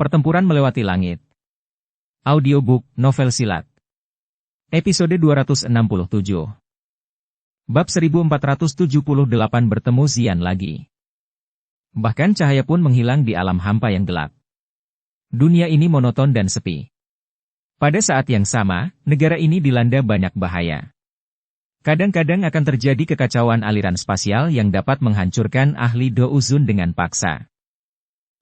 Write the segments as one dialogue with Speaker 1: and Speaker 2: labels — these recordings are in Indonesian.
Speaker 1: Pertempuran Melewati Langit. Audiobook, novel silat. Episode 267. Bab 1478 bertemu Xian lagi. Bahkan cahaya pun menghilang di alam hampa yang gelap. Dunia ini monoton dan sepi. Pada saat yang sama, negara ini dilanda banyak bahaya. Kadang-kadang akan terjadi kekacauan aliran spasial yang dapat menghancurkan ahli Douzun dengan paksa.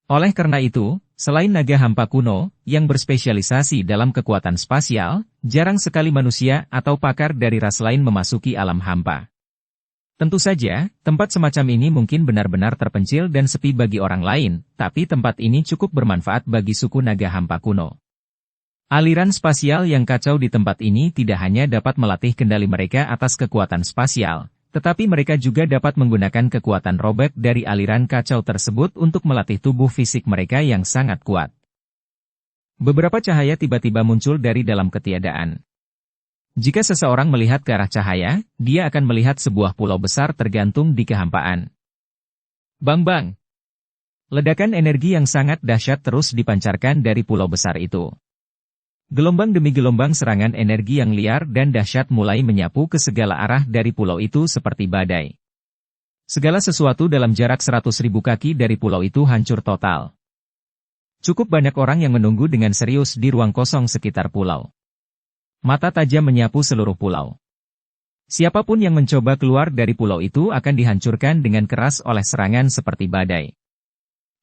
Speaker 1: Oleh karena itu, selain naga hampa kuno, yang berspesialisasi dalam kekuatan spasial, jarang sekali manusia atau pakar dari ras lain memasuki alam hampa. Tentu saja, tempat semacam ini mungkin benar-benar terpencil dan sepi bagi orang lain, tapi tempat ini cukup bermanfaat bagi suku naga hampa kuno. Aliran spasial yang kacau di tempat ini tidak hanya dapat melatih kendali mereka atas kekuatan spasial, tetapi mereka juga dapat menggunakan kekuatan robek dari aliran kacau tersebut untuk melatih tubuh fisik mereka yang sangat kuat. Beberapa cahaya tiba-tiba muncul dari dalam ketiadaan. Jika seseorang melihat ke arah cahaya, dia akan melihat sebuah pulau besar tergantung di kehampaan. Bang-bang! Ledakan energi yang sangat dahsyat terus dipancarkan dari pulau besar itu. Gelombang demi gelombang serangan energi yang liar dan dahsyat mulai menyapu ke segala arah dari pulau itu seperti badai. Segala sesuatu dalam jarak 100.000 kaki dari pulau itu hancur total. Cukup banyak orang yang menunggu dengan serius di ruang kosong sekitar pulau. Mata tajam menyapu seluruh pulau. Siapapun yang mencoba keluar dari pulau itu akan dihancurkan dengan keras oleh serangan seperti badai.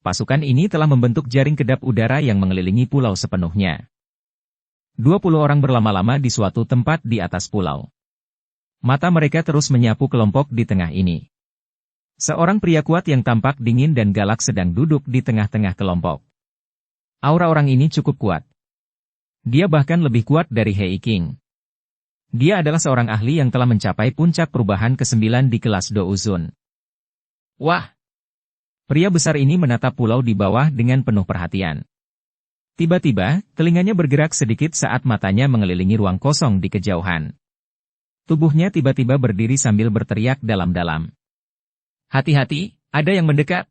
Speaker 1: Pasukan ini telah membentuk jaring kedap udara yang mengelilingi pulau sepenuhnya. 20 orang berlama-lama di suatu tempat di atas pulau. Mata mereka terus menyapu kelompok di tengah ini. Seorang pria kuat yang tampak dingin dan galak sedang duduk di tengah-tengah kelompok. Aura orang ini cukup kuat. Dia bahkan lebih kuat dari Hei King. Dia adalah seorang ahli yang telah mencapai puncak perubahan ke-9 di kelas Douzun. Wah! Pria besar ini menatap pulau di bawah dengan penuh perhatian. Tiba-tiba, telinganya bergerak sedikit saat matanya mengelilingi ruang kosong di kejauhan. Tubuhnya tiba-tiba berdiri sambil berteriak dalam-dalam. Hati-hati, ada yang mendekat.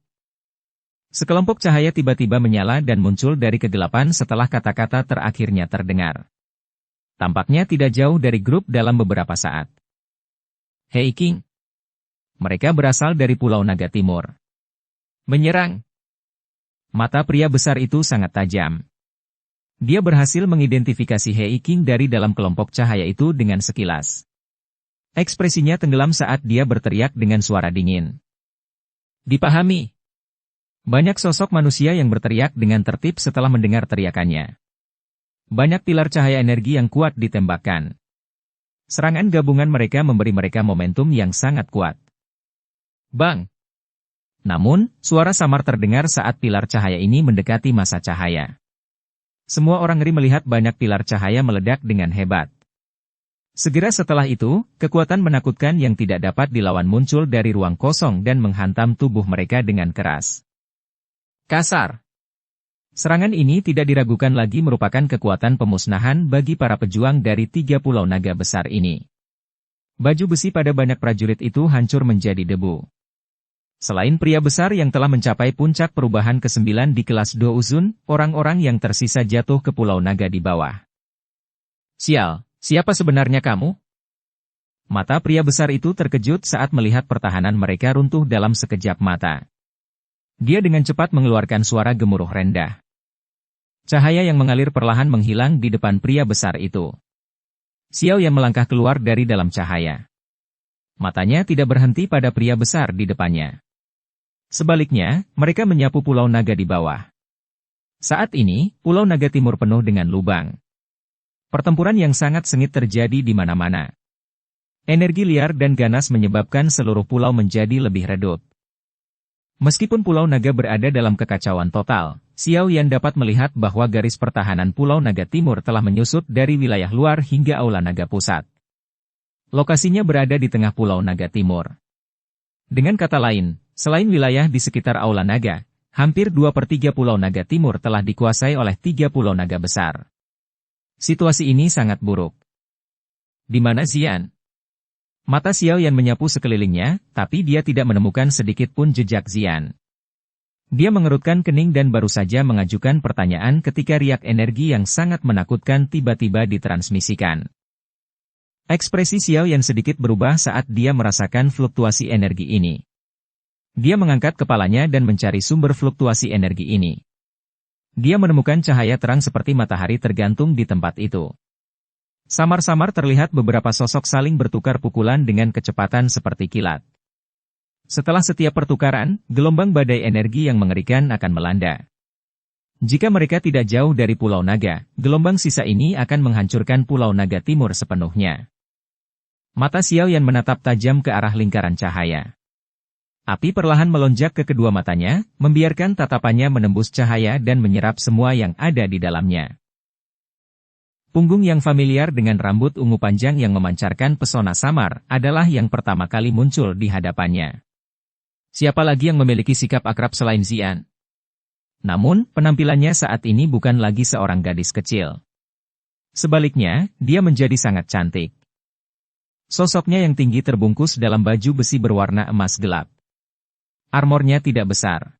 Speaker 1: Sekelompok cahaya tiba-tiba menyala dan muncul dari kegelapan setelah kata-kata terakhirnya terdengar. Tampaknya tidak jauh dari grup dalam beberapa saat. Hei King. Mereka berasal dari Pulau Naga Timur. Menyerang. Mata pria besar itu sangat tajam. Dia berhasil mengidentifikasi Hei King dari dalam kelompok cahaya itu dengan sekilas. Ekspresinya tenggelam saat dia berteriak dengan suara dingin. Dipahami. Banyak sosok manusia yang berteriak dengan tertib setelah mendengar teriakannya. Banyak pilar cahaya energi yang kuat ditembakkan. Serangan gabungan mereka memberi mereka momentum yang sangat kuat. Bang! Namun, suara samar terdengar saat pilar cahaya ini mendekati masa cahaya. Semua orang ngeri melihat banyak pilar cahaya meledak dengan hebat. Segera setelah itu, kekuatan menakutkan yang tidak dapat dilawan muncul dari ruang kosong dan menghantam tubuh mereka dengan keras. Kasar. Serangan ini tidak diragukan lagi merupakan kekuatan pemusnahan bagi para pejuang dari 3 pulau naga besar ini. Baju besi pada banyak prajurit itu hancur menjadi debu. Selain pria besar yang telah mencapai puncak perubahan ke-9 di kelas Douzun, orang-orang yang tersisa jatuh ke Pulau Naga di bawah. Sial, siapa sebenarnya kamu? Mata pria besar itu terkejut saat melihat pertahanan mereka runtuh dalam sekejap mata. Dia dengan cepat mengeluarkan suara gemuruh rendah. Cahaya yang mengalir perlahan menghilang di depan pria besar itu. Xiao yang melangkah keluar dari dalam cahaya. Matanya tidak berhenti pada pria besar di depannya. Sebaliknya, mereka menyapu Pulau Naga di bawah. Saat ini, Pulau Naga Timur penuh dengan lubang. Pertempuran yang sangat sengit terjadi di mana-mana. Energi liar dan ganas menyebabkan seluruh pulau menjadi lebih redup. Meskipun Pulau Naga berada dalam kekacauan total, Xiao Yan dapat melihat bahwa garis pertahanan Pulau Naga Timur telah menyusut dari wilayah luar hingga Aula Naga Pusat. Lokasinya berada di tengah Pulau Naga Timur. Dengan kata lain, selain wilayah di sekitar Aula Naga, hampir 2/3 Pulau Naga Timur telah dikuasai oleh 3 pulau naga besar. Situasi ini sangat buruk. Di mana Xian? Mata Xiao Yan menyapu sekelilingnya, tapi dia tidak menemukan sedikit pun jejak Xian. Dia mengerutkan kening dan baru saja mengajukan pertanyaan ketika riak energi yang sangat menakutkan tiba-tiba ditransmisikan. Ekspresi Xiao Yan sedikit berubah saat dia merasakan fluktuasi energi ini. Dia mengangkat kepalanya dan mencari sumber fluktuasi energi ini. Dia menemukan cahaya terang seperti matahari tergantung di tempat itu. Samar-samar terlihat beberapa sosok saling bertukar pukulan dengan kecepatan seperti kilat. Setelah setiap pertukaran, gelombang badai energi yang mengerikan akan melanda. Jika mereka tidak jauh dari Pulau Naga, gelombang sisa ini akan menghancurkan Pulau Naga Timur sepenuhnya. Mata Xiao Yan menatap tajam ke arah lingkaran cahaya. Api perlahan melonjak ke kedua matanya, membiarkan tatapannya menembus cahaya dan menyerap semua yang ada di dalamnya. Punggung yang familiar dengan rambut ungu panjang yang memancarkan pesona samar adalah yang pertama kali muncul di hadapannya. Siapa lagi yang memiliki sikap akrab selain Xian? Namun, penampilannya saat ini bukan lagi seorang gadis kecil. Sebaliknya, dia menjadi sangat cantik. Sosoknya yang tinggi terbungkus dalam baju besi berwarna emas gelap. Armornya tidak besar.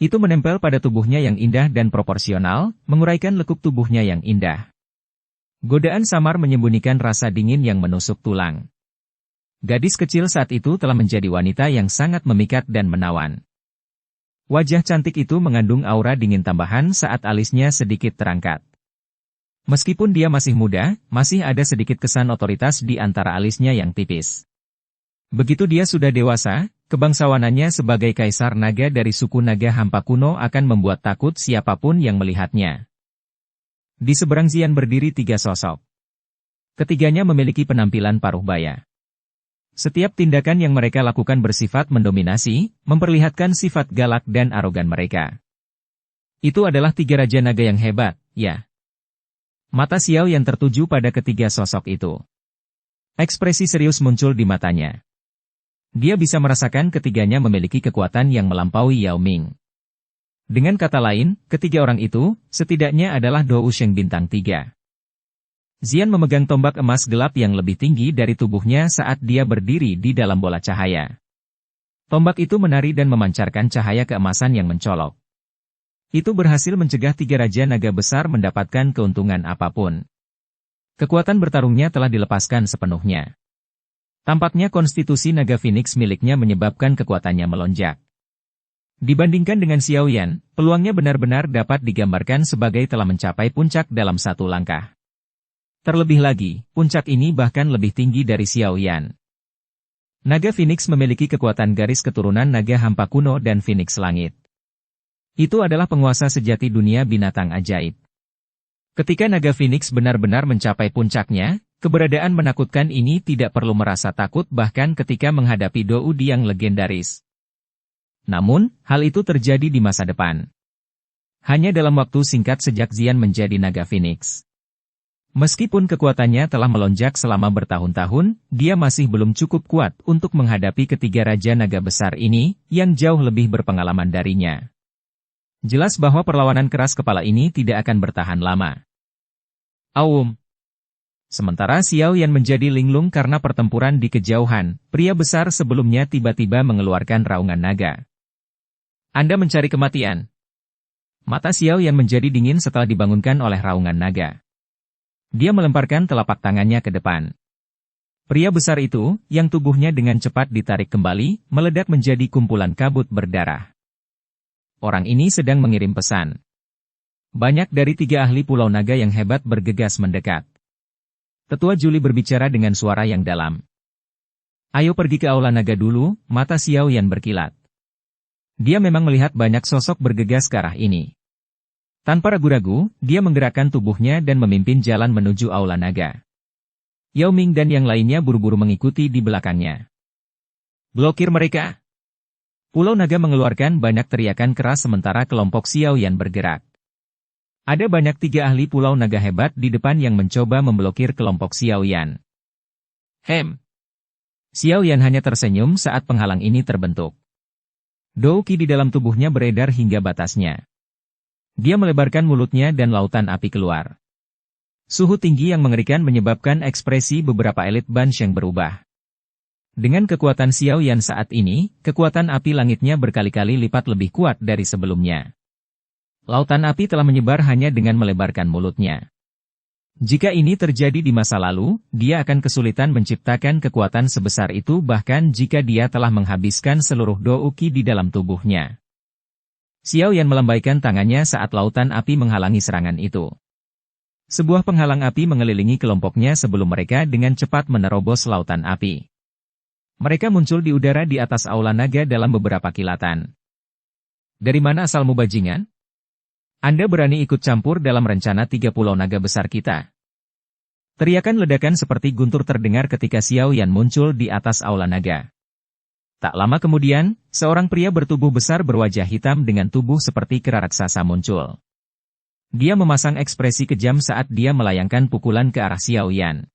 Speaker 1: Itu menempel pada tubuhnya yang indah dan proporsional, menguraikan lekuk tubuhnya yang indah. Godaan samar menyembunyikan rasa dingin yang menusuk tulang. Gadis kecil saat itu telah menjadi wanita yang sangat memikat dan menawan. Wajah cantik itu mengandung aura dingin tambahan saat alisnya sedikit terangkat. Meskipun dia masih muda, masih ada sedikit kesan otoritas di antara alisnya yang tipis. Begitu dia sudah dewasa, kebangsawanannya sebagai kaisar naga dari suku naga Hampa kuno akan membuat takut siapapun yang melihatnya. Di seberang Xian berdiri 3 sosok. Ketiganya memiliki penampilan paruh baya. Setiap tindakan yang mereka lakukan bersifat mendominasi, memperlihatkan sifat galak dan arogan mereka. Itu adalah 3 raja naga yang hebat, ya. Mata Xiao yang tertuju pada ketiga sosok itu. Ekspresi serius muncul di matanya. Dia bisa merasakan ketiganya memiliki kekuatan yang melampaui Yao Ming. Dengan kata lain, ketiga orang itu, setidaknya adalah Dou Sheng bintang 3. Xian memegang tombak emas gelap yang lebih tinggi dari tubuhnya saat dia berdiri di dalam bola cahaya. Tombak itu menari dan memancarkan cahaya keemasan yang mencolok. Itu berhasil mencegah 3 raja naga besar mendapatkan keuntungan apapun. Kekuatan bertarungnya telah dilepaskan sepenuhnya. Tampaknya konstitusi naga Phoenix miliknya menyebabkan kekuatannya melonjak. Dibandingkan dengan Xiao Yan, peluangnya benar-benar dapat digambarkan sebagai telah mencapai puncak dalam satu langkah. Terlebih lagi, puncak ini bahkan lebih tinggi dari Xiao Yan. Naga Phoenix memiliki kekuatan garis keturunan naga Hampa kuno dan Phoenix langit. Itu adalah penguasa sejati dunia binatang ajaib. Ketika naga Phoenix benar-benar mencapai puncaknya, keberadaan menakutkan ini tidak perlu merasa takut bahkan ketika menghadapi Dou Di yang legendaris. Namun, hal itu terjadi di masa depan. Hanya dalam waktu singkat sejak Xian menjadi naga Phoenix. Meskipun kekuatannya telah melonjak selama bertahun-tahun, dia masih belum cukup kuat untuk menghadapi ketiga raja naga besar ini, yang jauh lebih berpengalaman darinya. Jelas bahwa perlawanan keras kepala ini tidak akan bertahan lama. Aum. Sementara Xiao Yan menjadi linglung karena pertempuran di kejauhan, pria besar sebelumnya tiba-tiba mengeluarkan raungan naga. Anda mencari kematian. Mata Xiao Yan menjadi dingin setelah dibangunkan oleh raungan naga. Dia melemparkan telapak tangannya ke depan. Pria besar itu, yang tubuhnya dengan cepat ditarik kembali, meledak menjadi kumpulan kabut berdarah. Orang ini sedang mengirim pesan. Banyak dari 3 ahli Pulau Naga yang hebat bergegas mendekat. Tetua Juli berbicara dengan suara yang dalam. Ayo pergi ke Aula Naga dulu, mata Xiao Yan berkilat. Dia memang melihat banyak sosok bergegas ke arah ini. Tanpa ragu-ragu, dia menggerakkan tubuhnya dan memimpin jalan menuju Aula Naga. Yao Ming dan yang lainnya buru-buru mengikuti di belakangnya. Blokir mereka! Pulau Naga mengeluarkan banyak teriakan keras sementara kelompok Xiao Yan bergerak. Ada banyak 3 ahli Pulau Naga hebat di depan yang mencoba memblokir kelompok Xiao Yan. Xiao Yan hanya tersenyum saat penghalang ini terbentuk. Dou Qi di dalam tubuhnya beredar hingga batasnya. Dia melebarkan mulutnya dan lautan api keluar. Suhu tinggi yang mengerikan menyebabkan ekspresi beberapa elit Bansheng berubah. Dengan kekuatan Xiao Yan saat ini, kekuatan api langitnya berkali-kali lipat lebih kuat dari sebelumnya. Lautan api telah menyebar hanya dengan melebarkan mulutnya. Jika ini terjadi di masa lalu, dia akan kesulitan menciptakan kekuatan sebesar itu bahkan jika dia telah menghabiskan seluruh Douqi di dalam tubuhnya. Xiao Yan melambaikan tangannya saat lautan api menghalangi serangan itu. Sebuah penghalang api mengelilingi kelompoknya sebelum mereka dengan cepat menerobos lautan api. Mereka muncul di udara di atas aula naga dalam beberapa kilatan. Dari mana asalmu bajingan? Anda berani ikut campur dalam rencana 3 pulau naga besar kita? Teriakan ledakan seperti guntur terdengar ketika Xiao Yan muncul di atas aula naga. Tak lama kemudian, seorang pria bertubuh besar berwajah hitam dengan tubuh seperti kera raksasa muncul. Dia memasang ekspresi kejam saat dia melayangkan pukulan ke arah Xiao Yan.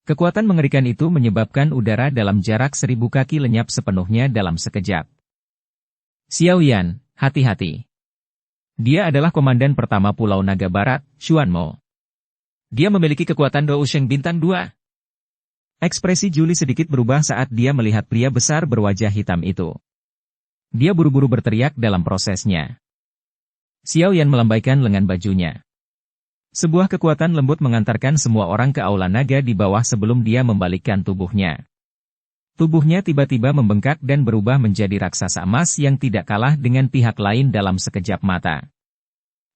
Speaker 1: Kekuatan mengerikan itu menyebabkan udara dalam jarak 1000 kaki lenyap sepenuhnya dalam sekejap. Xiao Yan, hati-hati. Dia adalah komandan pertama Pulau Naga Barat, Xuanmo. Dia memiliki kekuatan Dousheng Bintang 2. Ekspresi Julie sedikit berubah saat dia melihat pria besar berwajah hitam itu. Dia buru-buru berteriak dalam prosesnya. Xiao Yan melambaikan lengan bajunya. Sebuah kekuatan lembut mengantarkan semua orang ke aula naga di bawah sebelum dia membalikkan tubuhnya. Tubuhnya tiba-tiba membengkak dan berubah menjadi raksasa emas yang tidak kalah dengan pihak lain dalam sekejap mata.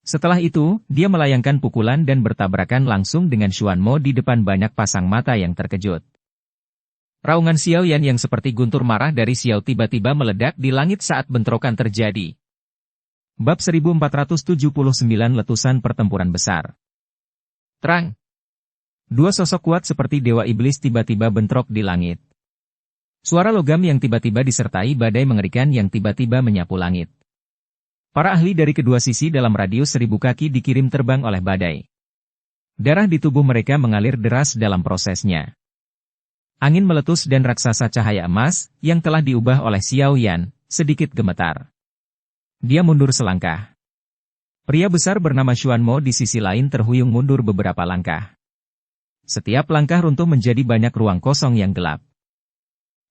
Speaker 1: Setelah itu, dia melayangkan pukulan dan bertabrakan langsung dengan Xuanmo di depan banyak pasang mata yang terkejut. Raungan Xiao Yan yang seperti guntur marah dari Xiao tiba-tiba meledak di langit saat bentrokan terjadi. Bab 1479 Letusan Pertempuran Besar. Terang. Dua sosok kuat seperti Dewa Iblis tiba-tiba bentrok di langit. Suara logam yang tiba-tiba disertai badai mengerikan yang tiba-tiba menyapu langit. Para ahli dari kedua sisi dalam radius 1000 kaki dikirim terbang oleh badai. Darah di tubuh mereka mengalir deras dalam prosesnya. Angin meletus dan raksasa cahaya emas, yang telah diubah oleh Xiao Yan, sedikit gemetar. Dia mundur selangkah. Pria besar bernama Xuanmo di sisi lain terhuyung mundur beberapa langkah. Setiap langkah runtuh menjadi banyak ruang kosong yang gelap.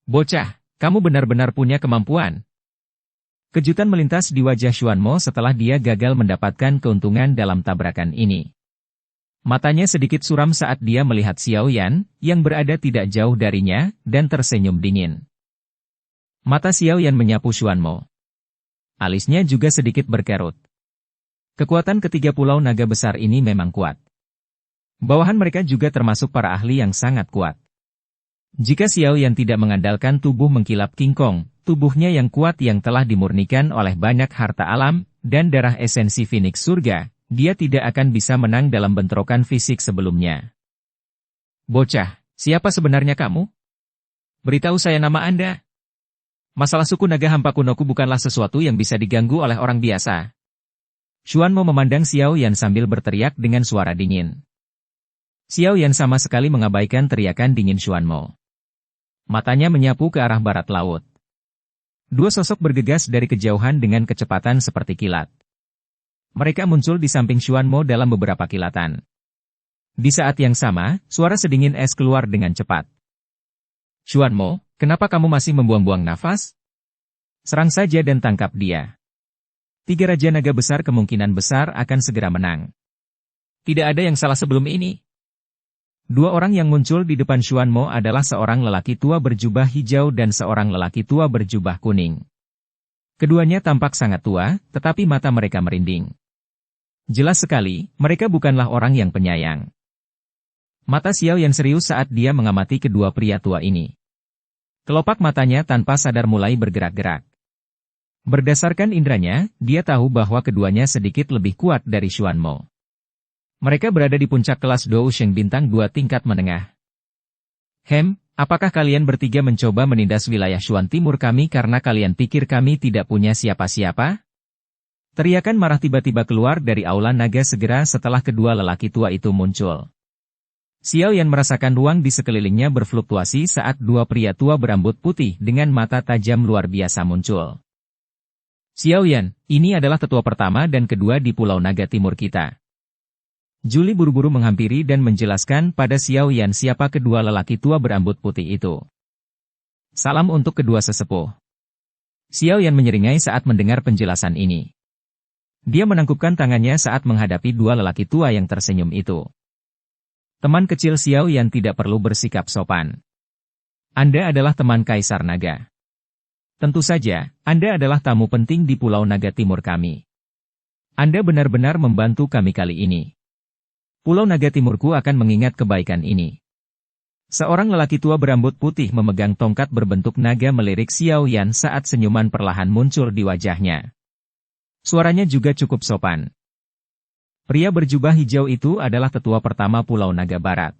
Speaker 1: Bocah, kamu benar-benar punya kemampuan. Kejutan melintas di wajah Xuanmo setelah dia gagal mendapatkan keuntungan dalam tabrakan ini. Matanya sedikit suram saat dia melihat Xiao Yan, yang berada tidak jauh darinya, dan tersenyum dingin. Mata Xiao Yan menyapu Xuanmo. Alisnya juga sedikit berkerut. Kekuatan ketiga pulau naga besar ini memang kuat. Bawahan mereka juga termasuk para ahli yang sangat kuat. Jika Xiao Yan tidak mengandalkan tubuh mengkilap King Kong, tubuhnya yang kuat yang telah dimurnikan oleh banyak harta alam, dan darah esensi Phoenix surga, dia tidak akan bisa menang dalam bentrokan fisik sebelumnya. Bocah, siapa sebenarnya kamu? Beritahu saya nama Anda. Masalah suku naga hampa kunoku bukanlah sesuatu yang bisa diganggu oleh orang biasa. Xuanmo memandang Xiao Yan sambil berteriak dengan suara dingin. Xiao Yan sama sekali mengabaikan teriakan dingin Xuanmo. Matanya menyapu ke arah barat laut. Dua sosok bergegas dari kejauhan dengan kecepatan seperti kilat. Mereka muncul di samping Xuanmo dalam beberapa kilatan. Di saat yang sama, suara sedingin es keluar dengan cepat. Xuanmo, kenapa kamu masih membuang-buang nafas? Serang saja dan tangkap dia. 3 Raja Naga Besar kemungkinan besar akan segera menang. Tidak ada yang salah sebelum ini. Dua orang yang muncul di depan Xuanmo adalah seorang lelaki tua berjubah hijau dan seorang lelaki tua berjubah kuning. Keduanya tampak sangat tua, tetapi mata mereka merinding. Jelas sekali, mereka bukanlah orang yang penyayang. Mata Xiao Yan serius saat dia mengamati kedua pria tua ini. Kelopak matanya tanpa sadar mulai bergerak-gerak. Berdasarkan indranya, dia tahu bahwa keduanya sedikit lebih kuat dari Xuanmo. Mereka berada di puncak kelas Dousheng Bintang 2 tingkat menengah. Apakah kalian bertiga mencoba menindas wilayah Xuan Timur kami karena kalian pikir kami tidak punya siapa-siapa? Teriakan marah tiba-tiba keluar dari aula naga segera setelah kedua lelaki tua itu muncul. Xiao Yan merasakan ruang di sekelilingnya berfluktuasi saat dua pria tua berambut putih dengan mata tajam luar biasa muncul. Xiao Yan, ini adalah tetua pertama dan kedua di Pulau Naga Timur kita. Julie buru-buru menghampiri dan menjelaskan pada Xiao Yan siapa kedua lelaki tua berambut putih itu. Salam untuk kedua sesepuh. Xiao Yan menyeringai saat mendengar penjelasan ini. Dia menangkupkan tangannya saat menghadapi dua lelaki tua yang tersenyum itu. Teman kecil Xiao Yan tidak perlu bersikap sopan. Anda adalah teman Kaisar Naga. Tentu saja, Anda adalah tamu penting di Pulau Naga Timur kami. Anda benar-benar membantu kami kali ini. Pulau Naga Timurku akan mengingat kebaikan ini. Seorang lelaki tua berambut putih memegang tongkat berbentuk naga melirik Xiao Yan saat senyuman perlahan muncul di wajahnya. Suaranya juga cukup sopan. Pria berjubah hijau itu adalah tetua pertama Pulau Naga Barat.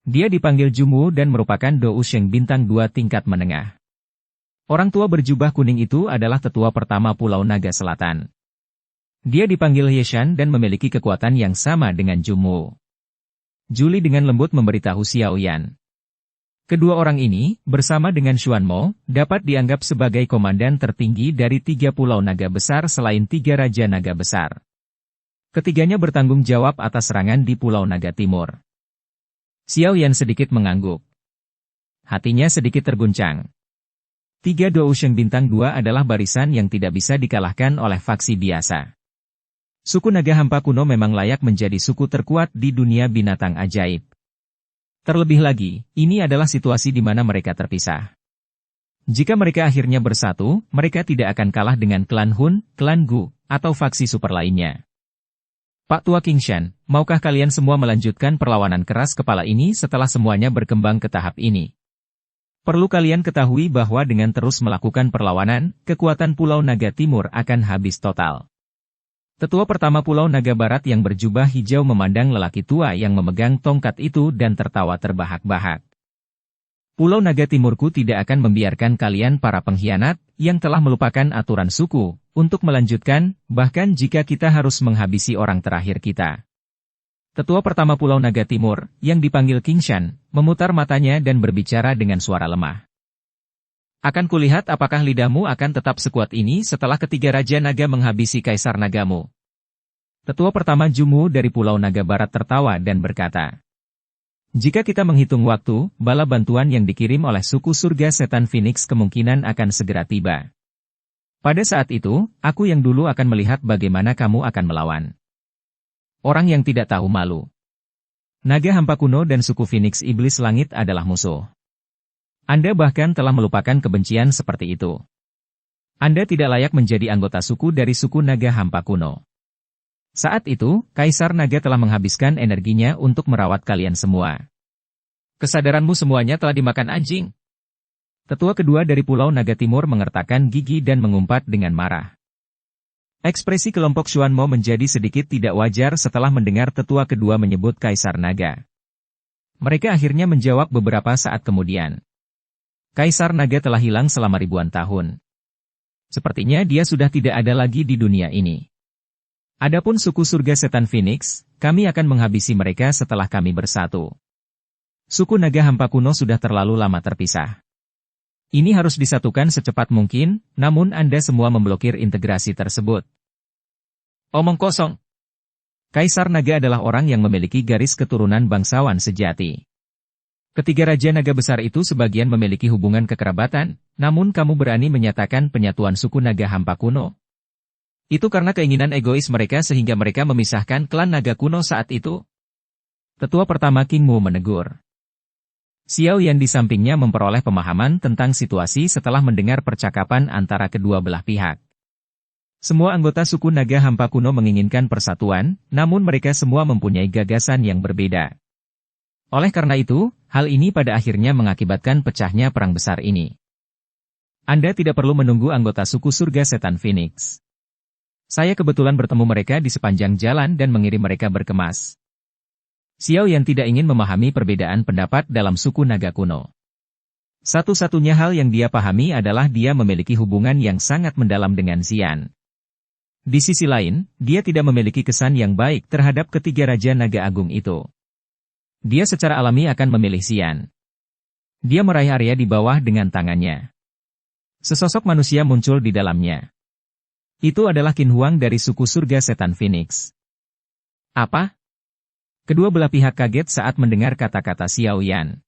Speaker 1: Dia dipanggil Jumu dan merupakan Dou Sheng bintang 2 tingkat menengah. Orang tua berjubah kuning itu adalah tetua pertama Pulau Naga Selatan. Dia dipanggil Yeshan dan memiliki kekuatan yang sama dengan Jumu. Juli dengan lembut memberitahu Xiao Yan. Kedua orang ini, bersama dengan Xuan Mo, dapat dianggap sebagai komandan tertinggi dari 3 pulau naga besar selain 3 raja naga besar. Ketiganya bertanggung jawab atas serangan di Pulau Naga Timur. Xiao Yan sedikit mengangguk. Hatinya sedikit terguncang. 3 Dou Sheng bintang 2 adalah barisan yang tidak bisa dikalahkan oleh faksi biasa. Suku naga hampa kuno memang layak menjadi suku terkuat di dunia binatang ajaib. Terlebih lagi, ini adalah situasi di mana mereka terpisah. Jika mereka akhirnya bersatu, mereka tidak akan kalah dengan klan Hun, klan Gu, atau faksi super lainnya. Pak Tua Qingshan, maukah kalian semua melanjutkan perlawanan keras kepala ini setelah semuanya berkembang ke tahap ini? Perlu kalian ketahui bahwa dengan terus melakukan perlawanan, kekuatan Pulau Naga Timur akan habis total. Tetua pertama Pulau Naga Barat yang berjubah hijau memandang lelaki tua yang memegang tongkat itu dan tertawa terbahak-bahak. Pulau Naga Timurku tidak akan membiarkan kalian para pengkhianat, yang telah melupakan aturan suku, untuk melanjutkan, bahkan jika kita harus menghabisi orang terakhir kita. Tetua pertama Pulau Naga Timur, yang dipanggil Qingshan, memutar matanya dan berbicara dengan suara lemah. Akan kulihat apakah lidahmu akan tetap sekuat ini setelah ketiga Raja Naga menghabisi Kaisar Nagamu. Tetua pertama Jumu dari Pulau Naga Barat tertawa dan berkata, jika kita menghitung waktu, bala bantuan yang dikirim oleh suku surga setan Phoenix kemungkinan akan segera tiba. Pada saat itu, aku yang dulu akan melihat bagaimana kamu akan melawan. Orang yang tidak tahu malu. Naga hampa kuno dan suku Phoenix Iblis Langit adalah musuh. Anda bahkan telah melupakan kebencian seperti itu. Anda tidak layak menjadi anggota suku dari suku naga hampa kuno. Saat itu, Kaisar Naga telah menghabiskan energinya untuk merawat kalian semua. Kesadaranmu semuanya telah dimakan anjing. Tetua kedua dari Pulau Naga Timur mengertakkan gigi dan mengumpat dengan marah. Ekspresi kelompok Xuan Mo menjadi sedikit tidak wajar setelah mendengar tetua kedua menyebut Kaisar Naga. Mereka akhirnya menjawab beberapa saat kemudian. Kaisar Naga telah hilang selama ribuan tahun. Sepertinya dia sudah tidak ada lagi di dunia ini. Adapun suku surga setan Phoenix, kami akan menghabisi mereka setelah kami bersatu. Suku naga hampa kuno sudah terlalu lama terpisah. Ini harus disatukan secepat mungkin, namun Anda semua memblokir integrasi tersebut. Omong kosong. Kaisar Naga adalah orang yang memiliki garis keturunan bangsawan sejati. Ketiga Raja Naga besar itu sebagian memiliki hubungan kekerabatan, namun kamu berani menyatakan penyatuan suku naga hampa kuno. Itu karena keinginan egois mereka sehingga mereka memisahkan klan naga kuno saat itu. Tetua pertama King Mu menegur. Xiao Yan di sampingnya memperoleh pemahaman tentang situasi setelah mendengar percakapan antara kedua belah pihak. Semua anggota suku naga hampa kuno menginginkan persatuan, namun mereka semua mempunyai gagasan yang berbeda. Oleh karena itu, hal ini pada akhirnya mengakibatkan pecahnya perang besar ini. Anda tidak perlu menunggu anggota suku surga setan Phoenix. Saya kebetulan bertemu mereka di sepanjang jalan dan mengirim mereka berkemas. Xiao Yan tidak ingin memahami perbedaan pendapat dalam suku naga kuno. Satu-satunya hal yang dia pahami adalah dia memiliki hubungan yang sangat mendalam dengan Xian. Di sisi lain, dia tidak memiliki kesan yang baik terhadap ketiga Raja Naga Agung itu. Dia secara alami akan memilih Xian. Dia meraih area di bawah dengan tangannya. Sesosok manusia muncul di dalamnya. Itu adalah Qin Huang dari suku surga setan Phoenix. Apa? Kedua belah pihak kaget saat mendengar kata-kata Xiao Yan.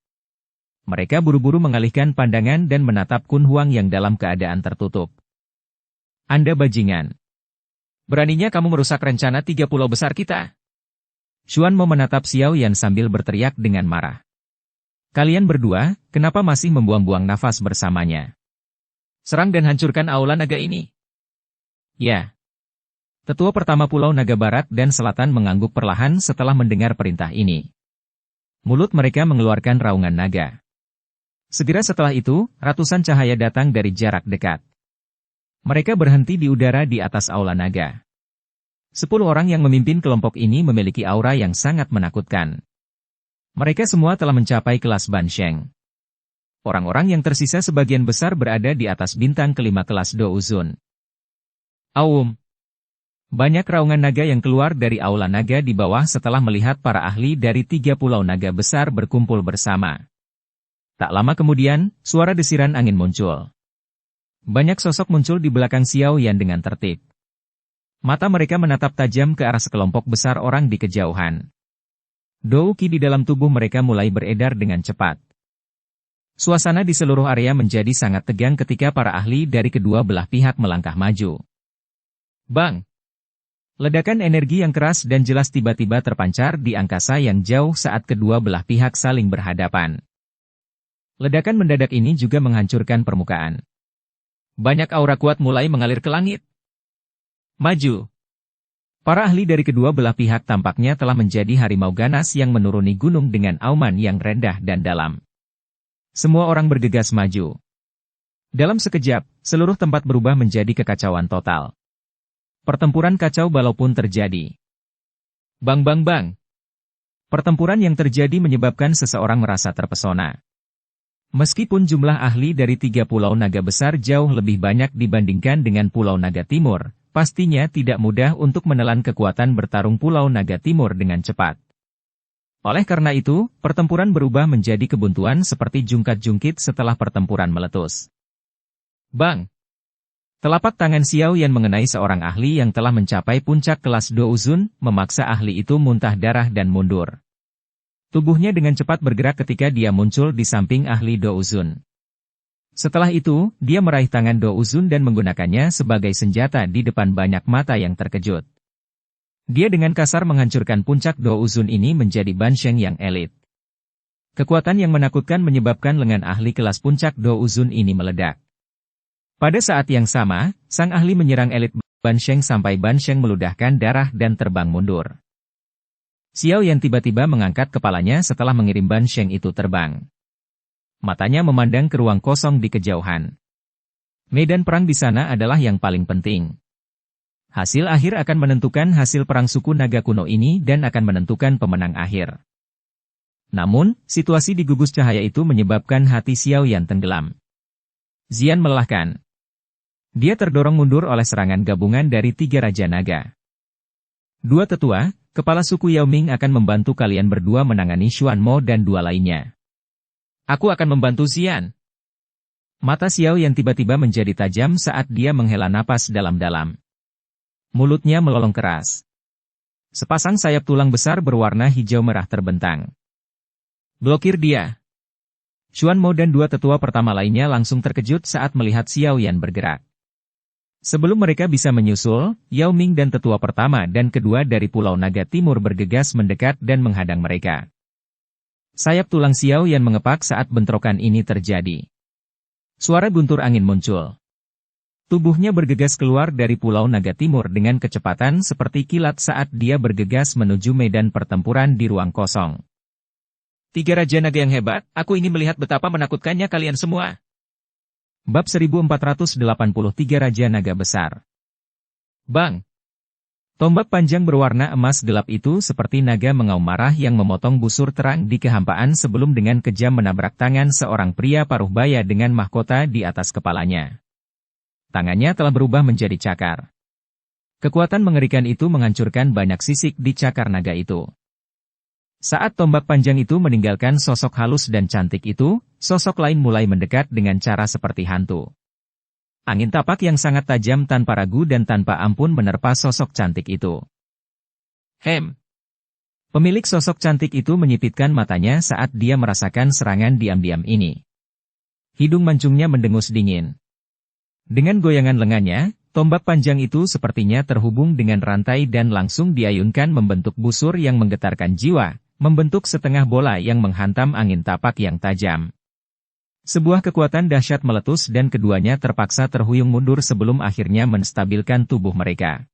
Speaker 1: Mereka buru-buru mengalihkan pandangan dan menatap Kun Huang yang dalam keadaan tertutup. Anda bajingan. Beraninya kamu merusak rencana 3 pulau besar kita. Xuan Mo menatap Xiao Yan sambil berteriak dengan marah. Kalian berdua, kenapa masih membuang-buang nafas bersamanya? Serang dan hancurkan aula naga ini. Ya. Tetua pertama Pulau Naga Barat dan Selatan mengangguk perlahan setelah mendengar perintah ini. Mulut mereka mengeluarkan raungan naga. Segera setelah itu, ratusan cahaya datang dari jarak dekat. Mereka berhenti di udara di atas aula naga. 10 orang yang memimpin kelompok ini memiliki aura yang sangat menakutkan. Mereka semua telah mencapai kelas Bansheng. Orang-orang yang tersisa sebagian besar berada di atas bintang kelima kelas Douzun. Aum. Banyak raungan naga yang keluar dari aula naga di bawah setelah melihat para ahli dari 3 pulau naga besar berkumpul bersama. Tak lama kemudian, suara desiran angin muncul. Banyak sosok muncul di belakang Xiao Yan dengan tertib. Mata mereka menatap tajam ke arah sekelompok besar orang di kejauhan. Dou Qi di dalam tubuh mereka mulai beredar dengan cepat. Suasana di seluruh area menjadi sangat tegang ketika para ahli dari kedua belah pihak melangkah maju. Bang! Ledakan energi yang keras dan jelas tiba-tiba terpancar di angkasa yang jauh saat kedua belah pihak saling berhadapan. Ledakan mendadak ini juga menghancurkan permukaan. Banyak aura kuat mulai mengalir ke langit. Maju! Para ahli dari kedua belah pihak tampaknya telah menjadi harimau ganas yang menuruni gunung dengan auman yang rendah dan dalam. Semua orang bergegas maju. Dalam sekejap, seluruh tempat berubah menjadi kekacauan total. Pertempuran kacau balau pun terjadi. Bang bang bang. Pertempuran yang terjadi menyebabkan seseorang merasa terpesona. Meskipun jumlah ahli dari 3 pulau naga besar jauh lebih banyak dibandingkan dengan Pulau Naga Timur, pastinya tidak mudah untuk menelan kekuatan bertarung Pulau Naga Timur dengan cepat. Oleh karena itu, pertempuran berubah menjadi kebuntuan seperti jungkat-jungkit setelah pertempuran meletus. Bang! Telapak tangan Xiao Yan mengenai seorang ahli yang telah mencapai puncak kelas Douzun, memaksa ahli itu muntah darah dan mundur. Tubuhnya dengan cepat bergerak ketika dia muncul di samping ahli Douzun. Setelah itu, dia meraih tangan Douzun dan menggunakannya sebagai senjata di depan banyak mata yang terkejut. Dia dengan kasar menghancurkan puncak Douzun ini menjadi Bansheng yang elit. Kekuatan yang menakutkan menyebabkan lengan ahli kelas puncak Douzun ini meledak. Pada saat yang sama, sang ahli menyerang elit Bansheng sampai Bansheng meludahkan darah dan terbang mundur. Xiao Yan tiba-tiba mengangkat kepalanya setelah mengirim Bansheng itu terbang. Matanya memandang ke ruang kosong di kejauhan. Medan perang di sana adalah yang paling penting. Hasil akhir akan menentukan hasil perang suku naga kuno ini dan akan menentukan pemenang akhir. Namun, situasi di gugus cahaya itu menyebabkan hati Xiao Yan tenggelam. Xian melelahkan. Dia terdorong mundur oleh serangan gabungan dari 3 Raja Naga. 2 tetua, kepala suku Yao Ming akan membantu kalian berdua menangani Xuan Mo dan 2 lainnya. Aku akan membantu Xian. Mata Xiao yang tiba-tiba menjadi tajam saat dia menghela napas dalam-dalam. Mulutnya melolong keras. Sepasang sayap tulang besar berwarna hijau merah terbentang. Blokir dia. Xuan Mo dan 2 tetua pertama lainnya langsung terkejut saat melihat Xiao Yan bergerak. Sebelum mereka bisa menyusul, Yao Ming dan tetua pertama dan kedua dari Pulau Naga Timur bergegas mendekat dan menghadang mereka. Sayap tulang Xiao Yan mengepak saat bentrokan ini terjadi. Suara guntur angin muncul. Tubuhnya bergegas keluar dari Pulau Naga Timur dengan kecepatan seperti kilat saat dia bergegas menuju medan pertempuran di ruang kosong. 3 Raja Naga yang hebat, aku ingin melihat betapa menakutkannya kalian semua. Bab 1483 Raja Naga Besar. Bang! Tombak panjang berwarna emas gelap itu seperti naga mengaum marah yang memotong busur terang di kehampaan sebelum dengan kejam menabrak tangan seorang pria paruh baya dengan mahkota di atas kepalanya. Tangannya telah berubah menjadi cakar. Kekuatan mengerikan itu menghancurkan banyak sisik di cakar naga itu. Saat tombak panjang itu meninggalkan sosok halus dan cantik itu, sosok lain mulai mendekat dengan cara seperti hantu. Angin tapak yang sangat tajam tanpa ragu dan tanpa ampun menerpa sosok cantik itu. Pemilik sosok cantik itu menyipitkan matanya saat dia merasakan serangan diam-diam ini. Hidung mancungnya mendengus dingin. Dengan goyangan lengannya, tombak panjang itu sepertinya terhubung dengan rantai dan langsung diayunkan membentuk busur yang menggetarkan jiwa, membentuk setengah bola yang menghantam angin tapak yang tajam. Sebuah kekuatan dahsyat meletus dan keduanya terpaksa terhuyung mundur sebelum akhirnya menstabilkan tubuh mereka.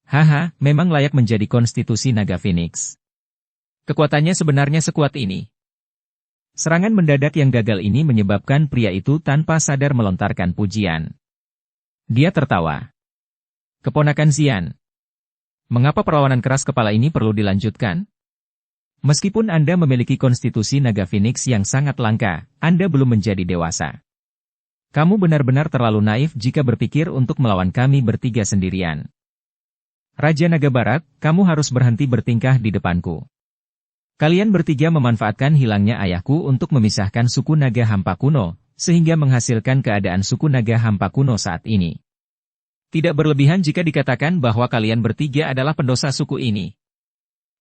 Speaker 1: Haha, memang layak menjadi konstitusi naga Phoenix. Kekuatannya sebenarnya sekuat ini. Serangan mendadak yang gagal ini menyebabkan pria itu tanpa sadar melontarkan pujian. Dia tertawa. Keponakan Xian. Mengapa perlawanan keras kepala ini perlu dilanjutkan? Meskipun Anda memiliki konstitusi naga Phoenix yang sangat langka, Anda belum menjadi dewasa. Kamu benar-benar terlalu naif jika berpikir untuk melawan kami bertiga sendirian. Raja Naga Barat, kamu harus berhenti bertingkah di depanku. Kalian bertiga memanfaatkan hilangnya ayahku untuk memisahkan suku naga hampa kuno, sehingga menghasilkan keadaan suku naga hampa kuno saat ini. Tidak berlebihan jika dikatakan bahwa kalian bertiga adalah pendosa suku ini.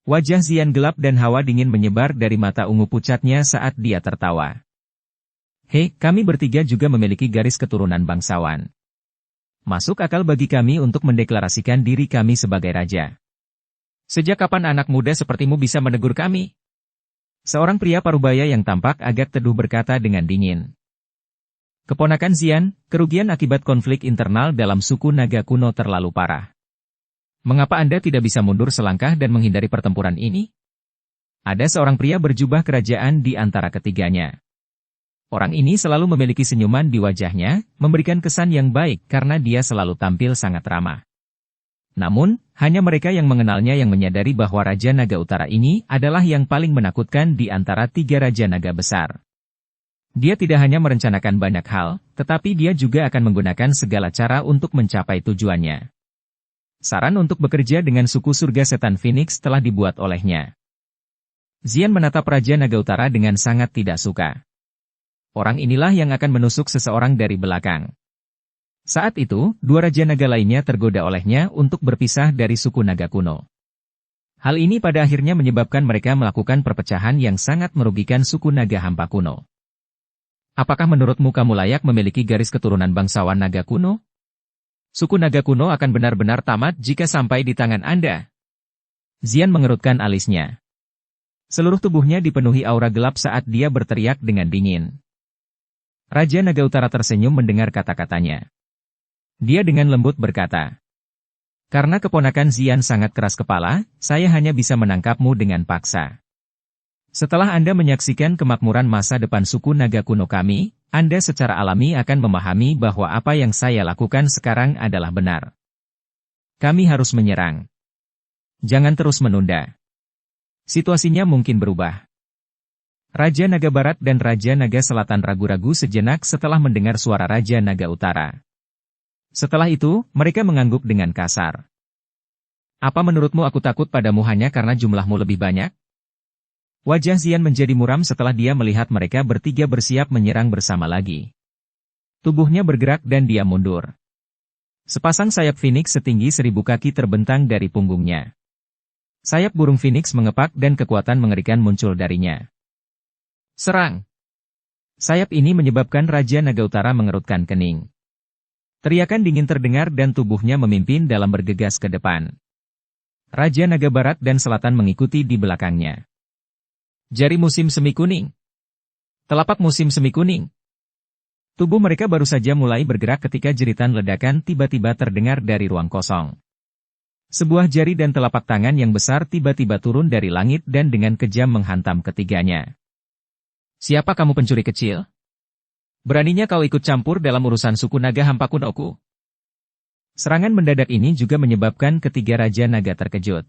Speaker 1: Wajah Xian gelap dan hawa dingin menyebar dari mata ungu pucatnya saat dia tertawa. Hei, kami bertiga juga memiliki garis keturunan bangsawan. Masuk akal bagi kami untuk mendeklarasikan diri kami sebagai raja. Sejak kapan anak muda sepertimu bisa menegur kami? Seorang pria parubaya yang tampak agak teduh berkata dengan dingin. Keponakan Xian, kerugian akibat konflik internal dalam suku naga kuno terlalu parah. Mengapa Anda tidak bisa mundur selangkah dan menghindari pertempuran ini? Ada seorang pria berjubah kerajaan di antara ketiganya. Orang ini selalu memiliki senyuman di wajahnya, memberikan kesan yang baik karena dia selalu tampil sangat ramah. Namun, hanya mereka yang mengenalnya yang menyadari bahwa Raja Naga Utara ini adalah yang paling menakutkan di antara tiga Raja Naga besar. Dia tidak hanya merencanakan banyak hal, tetapi dia juga akan menggunakan segala cara untuk mencapai tujuannya. Saran untuk bekerja dengan suku surga setan Phoenix telah dibuat olehnya. Xian menatap Raja Naga Utara dengan sangat tidak suka. Orang inilah yang akan menusuk seseorang dari belakang. Saat itu, dua Raja Naga lainnya tergoda olehnya untuk berpisah dari suku naga kuno. Hal ini pada akhirnya menyebabkan mereka melakukan perpecahan yang sangat merugikan suku naga hampa kuno. Apakah menurutmu kamu layak memiliki garis keturunan bangsawan naga kuno? Suku naga kuno akan benar-benar tamat jika sampai di tangan Anda. Xian mengerutkan alisnya. Seluruh tubuhnya dipenuhi aura gelap saat dia berteriak dengan dingin. Raja Naga Utara tersenyum mendengar kata-katanya. Dia dengan lembut berkata, karena keponakan Xian sangat keras kepala, saya hanya bisa menangkapmu dengan paksa. Setelah Anda menyaksikan kemakmuran masa depan suku naga kuno kami, Anda secara alami akan memahami bahwa apa yang saya lakukan sekarang adalah benar. Kami harus menyerang. Jangan terus menunda. Situasinya mungkin berubah. Raja Naga Barat dan Raja Naga Selatan ragu-ragu sejenak setelah mendengar suara Raja Naga Utara. Setelah itu, mereka mengangguk dengan kasar. Apa menurutmu aku takut padamu hanya karena jumlahmu lebih banyak? Wajah Xian menjadi muram setelah dia melihat mereka bertiga bersiap menyerang bersama lagi. Tubuhnya bergerak dan dia mundur. Sepasang sayap Phoenix setinggi 1000 kaki terbentang dari punggungnya. Sayap burung Phoenix mengepak dan kekuatan mengerikan muncul darinya. Serang! Sayap ini menyebabkan Raja Naga Utara mengerutkan kening. Teriakan dingin terdengar dan tubuhnya memimpin dalam bergegas ke depan. Raja Naga Barat dan Selatan mengikuti di belakangnya. Jari musim semi kuning. Telapak musim semi kuning. Tubuh mereka baru saja mulai bergerak ketika jeritan ledakan tiba-tiba terdengar dari ruang kosong. Sebuah jari dan telapak tangan yang besar tiba-tiba turun dari langit dan dengan kejam menghantam ketiganya. Siapa kamu pencuri kecil? Beraninya kau ikut campur dalam urusan suku naga hampa kunoku? Serangan mendadak ini juga menyebabkan ketiga Raja Naga terkejut.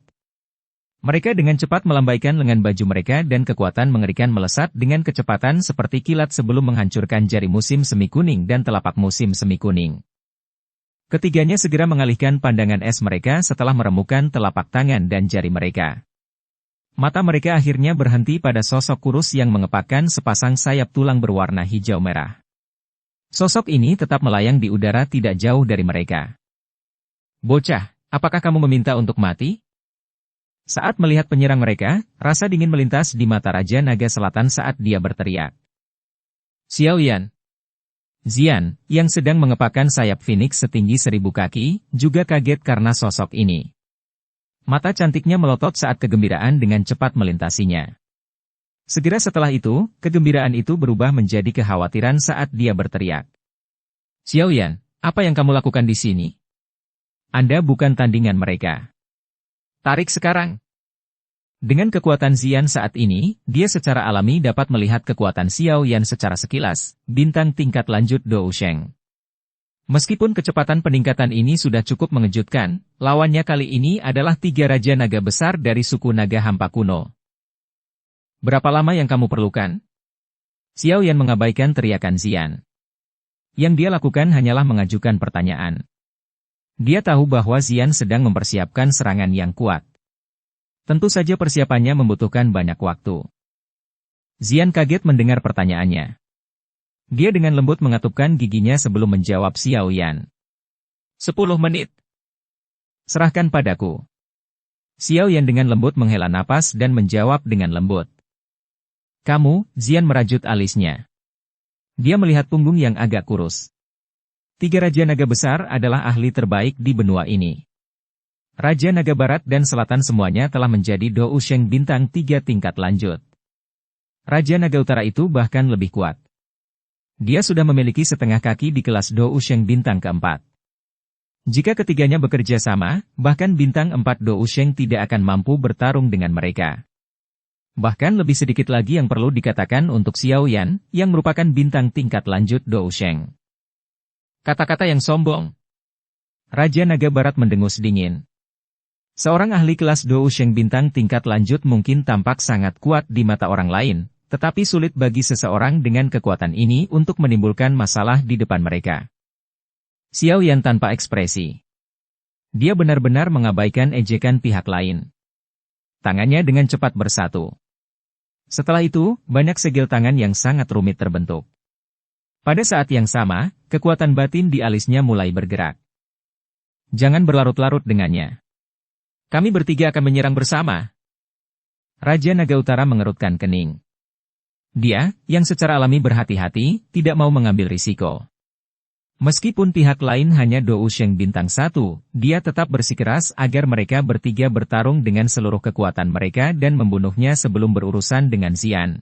Speaker 1: Mereka dengan cepat melambaikan lengan baju mereka dan kekuatan mengerikan melesat dengan kecepatan seperti kilat sebelum menghancurkan jari musim semi kuning dan telapak musim semi kuning. Ketiganya segera mengalihkan pandangan es mereka setelah meremukan telapak tangan dan jari mereka. Mata mereka akhirnya berhenti pada sosok kurus yang mengepakkan sepasang sayap tulang berwarna hijau merah. Sosok ini tetap melayang di udara tidak jauh dari mereka. Bocah, apakah kamu meminta untuk mati? Saat melihat penyerang mereka, rasa dingin melintas di mata Raja Naga Selatan saat dia berteriak. Xiao Yan. Xian, yang sedang mengepakkan sayap Phoenix setinggi 1000 kaki, juga kaget karena sosok ini. Mata cantiknya melotot saat kegembiraan dengan cepat melintasinya. Segera setelah itu, kegembiraan itu berubah menjadi kekhawatiran saat dia berteriak. Xiao Yan, apa yang kamu lakukan di sini? Anda bukan tandingan mereka. Tarik sekarang. Dengan kekuatan Xian saat ini, dia secara alami dapat melihat kekuatan Xiao Yan secara sekilas, bintang tingkat lanjut Dou Sheng. Meskipun kecepatan peningkatan ini sudah cukup mengejutkan, lawannya kali ini adalah 3 Raja Naga besar dari suku Naga Hampa kuno. Berapa lama yang kamu perlukan? Xiao Yan mengabaikan teriakan Xian. Yang dia lakukan hanyalah mengajukan pertanyaan. Dia tahu bahwa Xian sedang mempersiapkan serangan yang kuat. Tentu saja persiapannya membutuhkan banyak waktu. Xian kaget mendengar pertanyaannya. Dia dengan lembut mengatupkan giginya sebelum menjawab Xiao Yan. 10 menit. Serahkan padaku. Xiao Yan dengan lembut menghela napas dan menjawab dengan lembut. Kamu, Xian merajut alisnya. Dia melihat punggung yang agak kurus. 3 Raja Naga besar adalah ahli terbaik di benua ini. Raja Naga Barat dan Selatan semuanya telah menjadi Dou Sheng bintang 3 tingkat lanjut. Raja Naga Utara itu bahkan lebih kuat. Dia sudah memiliki setengah kaki di kelas Dou Sheng bintang keempat. Jika ketiganya bekerja sama, bahkan bintang 4 Dou Sheng tidak akan mampu bertarung dengan mereka. Bahkan lebih sedikit lagi yang perlu dikatakan untuk Xiao Yan, yang merupakan bintang tingkat lanjut Dou Sheng. Kata-kata yang sombong. Raja Naga Barat mendengus dingin. Seorang ahli kelas Dou Sheng bintang tingkat lanjut mungkin tampak sangat kuat di mata orang lain, tetapi sulit bagi seseorang dengan kekuatan ini untuk menimbulkan masalah di depan mereka. Xiao Yan tanpa ekspresi. Dia benar-benar mengabaikan ejekan pihak lain. Tangannya dengan cepat bersatu. Setelah itu, banyak segel tangan yang sangat rumit terbentuk. Pada saat yang sama, kekuatan batin di alisnya mulai bergerak. Jangan berlarut-larut dengannya. Kami bertiga akan menyerang bersama. Raja Naga Utara mengerutkan kening. Dia, yang secara alami berhati-hati, tidak mau mengambil risiko. Meskipun pihak lain hanya Dou Sheng bintang 1, dia tetap bersikeras agar mereka bertiga bertarung dengan seluruh kekuatan mereka dan membunuhnya sebelum berurusan dengan Xian.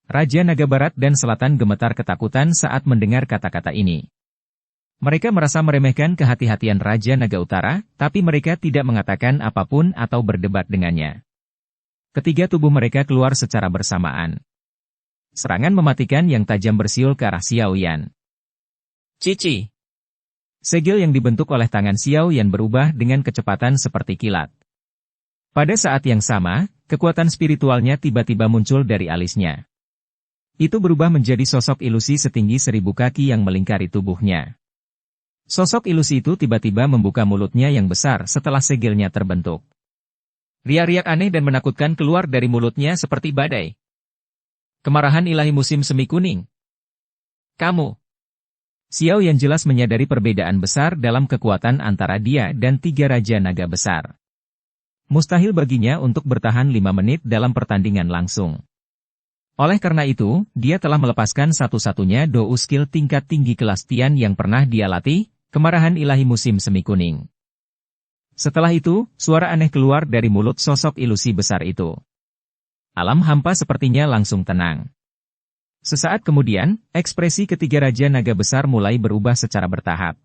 Speaker 1: Raja Naga Barat dan Selatan gemetar ketakutan saat mendengar kata-kata ini. Mereka merasa meremehkan kehati-hatian Raja Naga Utara, tapi mereka tidak mengatakan apapun atau berdebat dengannya. Ketiga tubuh mereka keluar secara bersamaan. Serangan mematikan yang tajam bersiul ke arah Xiao Yan. Cici. Segel yang dibentuk oleh tangan Xiao Yan berubah dengan kecepatan seperti kilat. Pada saat yang sama, kekuatan spiritualnya tiba-tiba muncul dari alisnya. Itu berubah menjadi sosok ilusi setinggi 1000 kaki yang melingkari tubuhnya. Sosok ilusi itu tiba-tiba membuka mulutnya yang besar setelah segelnya terbentuk. Riak-riak aneh dan menakutkan keluar dari mulutnya seperti badai. Kemarahan ilahi musim semi kuning. Kamu. Xiao Yan jelas menyadari perbedaan besar dalam kekuatan antara dia dan 3 Raja Naga besar. Mustahil baginya untuk bertahan 5 menit dalam pertandingan langsung. Oleh karena itu, dia telah melepaskan satu-satunya Dou skill tingkat tinggi kelas Tian yang pernah dia latih, kemarahan ilahi musim semi kuning. Setelah itu, suara aneh keluar dari mulut sosok ilusi besar itu. Alam hampa sepertinya langsung tenang. Sesaat kemudian, ekspresi ketiga Raja Naga besar mulai berubah secara bertahap.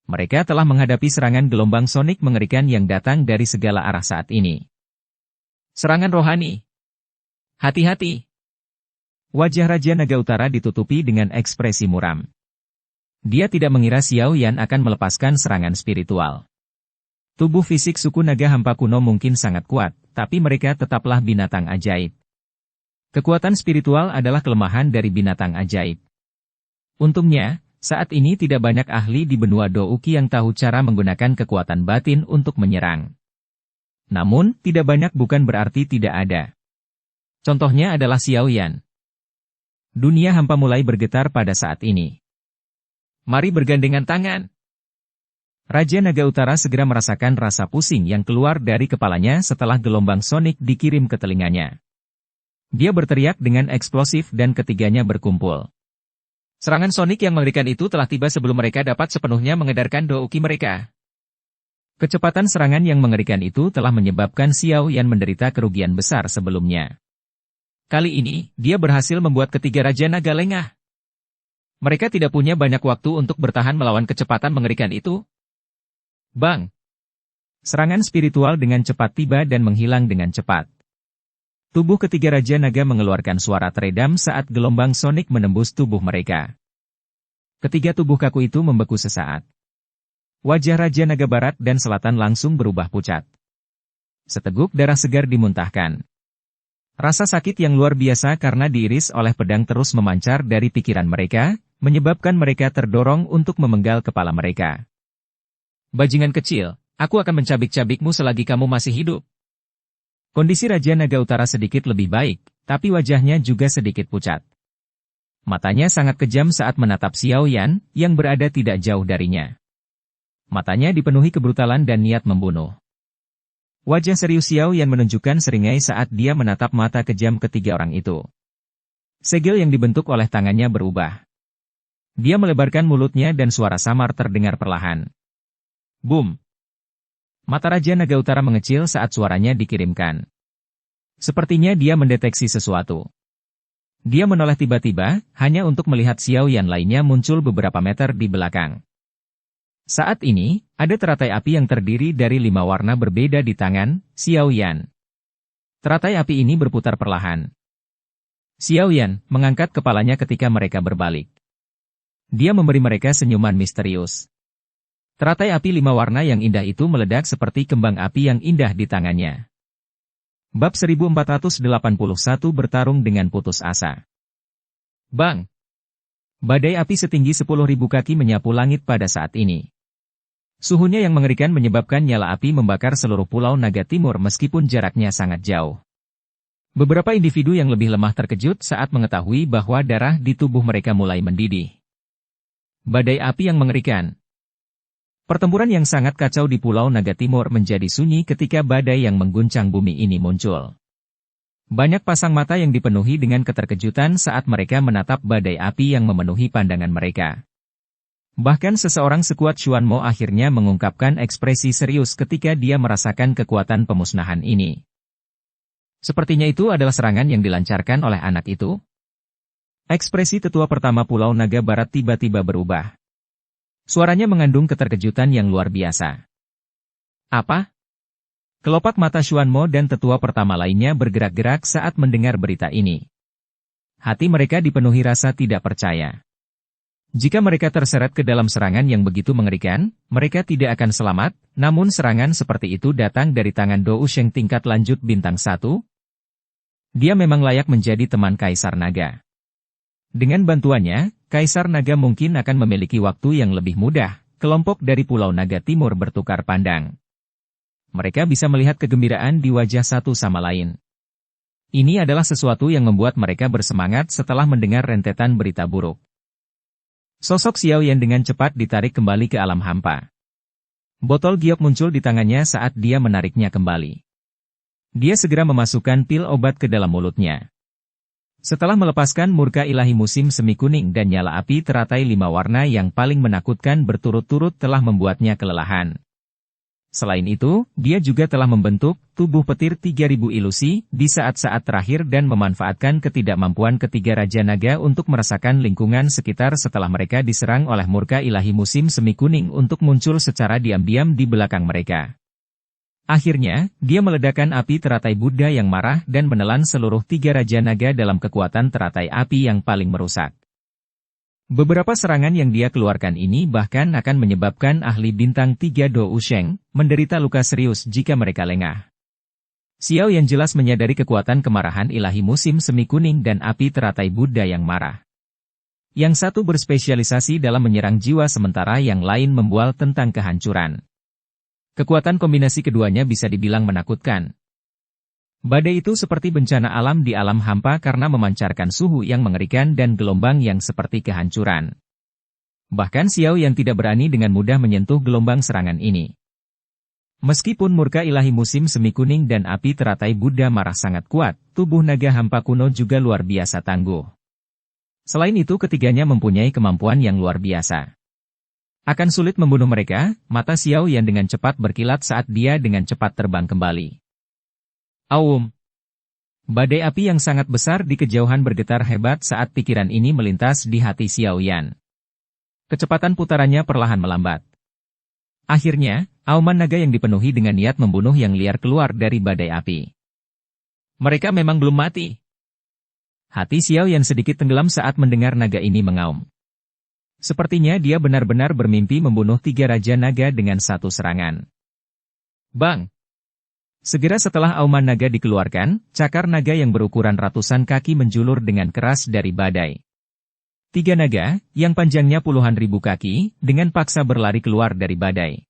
Speaker 1: Mereka telah menghadapi serangan gelombang sonik mengerikan yang datang dari segala arah saat ini. Serangan rohani. Hati-hati. Wajah Raja Naga Utara ditutupi dengan ekspresi muram. Dia tidak mengira Xiao Yan akan melepaskan serangan spiritual. Tubuh fisik suku naga hampa kuno mungkin sangat kuat, tapi mereka tetaplah binatang ajaib. Kekuatan spiritual adalah kelemahan dari binatang ajaib. Untungnya, saat ini tidak banyak ahli di benua Douki yang tahu cara menggunakan kekuatan batin untuk menyerang. Namun, tidak banyak bukan berarti tidak ada. Contohnya adalah Xiao Yan. Dunia hampa mulai bergetar pada saat ini. Mari bergandengan tangan. Raja Naga Utara segera merasakan rasa pusing yang keluar dari kepalanya setelah gelombang sonik dikirim ke telinganya. Dia berteriak dengan eksplosif dan ketiganya berkumpul. Serangan sonik yang mengerikan itu telah tiba sebelum mereka dapat sepenuhnya mengedarkan douki mereka. Kecepatan serangan yang mengerikan itu telah menyebabkan Xiao Yan menderita kerugian besar sebelumnya. Kali ini, dia berhasil membuat ketiga Raja Naga lengah. Mereka tidak punya banyak waktu untuk bertahan melawan kecepatan mengerikan itu. Bang! Serangan spiritual dengan cepat tiba dan menghilang dengan cepat. Tubuh ketiga Raja Naga mengeluarkan suara teredam saat gelombang sonik menembus tubuh mereka. Ketiga tubuh kaku itu membeku sesaat. Wajah Raja Naga Barat dan Selatan langsung berubah pucat. Seteguk darah segar dimuntahkan. Rasa sakit yang luar biasa karena diiris oleh pedang terus memancar dari pikiran mereka, menyebabkan mereka terdorong untuk memenggal kepala mereka. Bajingan kecil, aku akan mencabik-cabikmu selagi kamu masih hidup. Kondisi Raja Naga Utara sedikit lebih baik, tapi wajahnya juga sedikit pucat. Matanya sangat kejam saat menatap Xiao Yan, yang berada tidak jauh darinya. Matanya dipenuhi kebrutalan dan niat membunuh. Wajah serius Xiao Yan menunjukkan seringai saat dia menatap mata kejam ketiga orang itu. Segel yang dibentuk oleh tangannya berubah. Dia melebarkan mulutnya dan suara samar terdengar perlahan. Boom! Mata Raja Naga Utara mengecil saat suaranya dikirimkan. Sepertinya dia mendeteksi sesuatu. Dia menoleh tiba-tiba, hanya untuk melihat Xiao Yan lainnya muncul beberapa meter di belakang. Saat ini, ada teratai api yang terdiri dari 5 warna berbeda di tangan Xiao Yan. Teratai api ini berputar perlahan. Xiao Yan mengangkat kepalanya ketika mereka berbalik. Dia memberi mereka senyuman misterius. Teratai api 5 warna yang indah itu meledak seperti kembang api yang indah di tangannya. Bab 1481 bertarung dengan putus asa. Bang! Badai api setinggi 10.000 kaki menyapu langit pada saat ini. Suhunya yang mengerikan menyebabkan nyala api membakar seluruh pulau Naga Timur meskipun jaraknya sangat jauh. Beberapa individu yang lebih lemah terkejut saat mengetahui bahwa darah di tubuh mereka mulai mendidih. Badai api yang mengerikan. Pertempuran yang sangat kacau di Pulau Naga Timur menjadi sunyi ketika badai yang mengguncang bumi ini muncul. Banyak pasang mata yang dipenuhi dengan keterkejutan saat mereka menatap badai api yang memenuhi pandangan mereka. Bahkan seseorang sekuat Xuan Mo akhirnya mengungkapkan ekspresi serius ketika dia merasakan kekuatan pemusnahan ini. Sepertinya itu adalah serangan yang dilancarkan oleh anak itu. Ekspresi tetua pertama Pulau Naga Barat tiba-tiba berubah. Suaranya mengandung keterkejutan yang luar biasa. Apa? Kelopak mata Xuan Mo dan tetua pertama lainnya bergerak-gerak saat mendengar berita ini. Hati mereka dipenuhi rasa tidak percaya. Jika mereka terseret ke dalam serangan yang begitu mengerikan, mereka tidak akan selamat, namun serangan seperti itu datang dari tangan Dou Sheng tingkat lanjut bintang 1. Dia memang layak menjadi teman Kaisar Naga. Dengan bantuannya, Kaisar Naga mungkin akan memiliki waktu yang lebih mudah. Kelompok dari Pulau Naga Timur bertukar pandang. Mereka bisa melihat kegembiraan di wajah satu sama lain. Ini adalah sesuatu yang membuat mereka bersemangat setelah mendengar rentetan berita buruk. Sosok Xiao Yan dengan cepat ditarik kembali ke alam hampa. Botol giok muncul di tangannya saat dia menariknya kembali. Dia segera memasukkan pil obat ke dalam mulutnya. Setelah melepaskan murka ilahi musim semi kuning dan nyala api teratai 5 warna yang paling menakutkan berturut-turut telah membuatnya kelelahan. Selain itu, dia juga telah membentuk tubuh petir 3000 ilusi di saat-saat terakhir dan memanfaatkan ketidakmampuan ketiga Raja Naga untuk merasakan lingkungan sekitar setelah mereka diserang oleh murka ilahi musim semi kuning untuk muncul secara diam-diam di belakang mereka. Akhirnya, dia meledakkan api teratai Buddha yang marah dan menelan seluruh 3 Raja Naga dalam kekuatan teratai api yang paling merusak. Beberapa serangan yang dia keluarkan ini bahkan akan menyebabkan ahli bintang 3 Dou Sheng menderita luka serius jika mereka lengah. Xiao yang jelas menyadari kekuatan kemarahan ilahi musim semi kuning dan api teratai Buddha yang marah. Yang satu berspesialisasi dalam menyerang jiwa sementara yang lain membual tentang kehancuran. Kekuatan kombinasi keduanya bisa dibilang menakutkan. Badai itu seperti bencana alam di alam hampa karena memancarkan suhu yang mengerikan dan gelombang yang seperti kehancuran. Bahkan Xiao Yan tidak berani dengan mudah menyentuh gelombang serangan ini. Meskipun murka ilahi musim semi kuning dan api teratai Buddha marah sangat kuat, tubuh naga hampa kuno juga luar biasa tangguh. Selain itu ketiganya mempunyai kemampuan yang luar biasa. Akan sulit membunuh mereka, mata Xiao Yan dengan cepat berkilat saat dia dengan cepat terbang kembali. Aum! Badai api yang sangat besar di kejauhan bergetar hebat saat pikiran ini melintas di hati Xiao Yan. Kecepatan putarannya perlahan melambat. Akhirnya, auman naga yang dipenuhi dengan niat membunuh yang liar keluar dari badai api. Mereka memang belum mati. Hati Xiao Yan sedikit tenggelam saat mendengar naga ini mengaum. Sepertinya dia benar-benar bermimpi membunuh 3 raja naga dengan satu serangan. Bang! Segera setelah auman naga dikeluarkan, cakar naga yang berukuran ratusan kaki menjulur dengan keras dari badai. 3 naga, yang panjangnya puluhan ribu kaki, dengan paksa berlari keluar dari badai.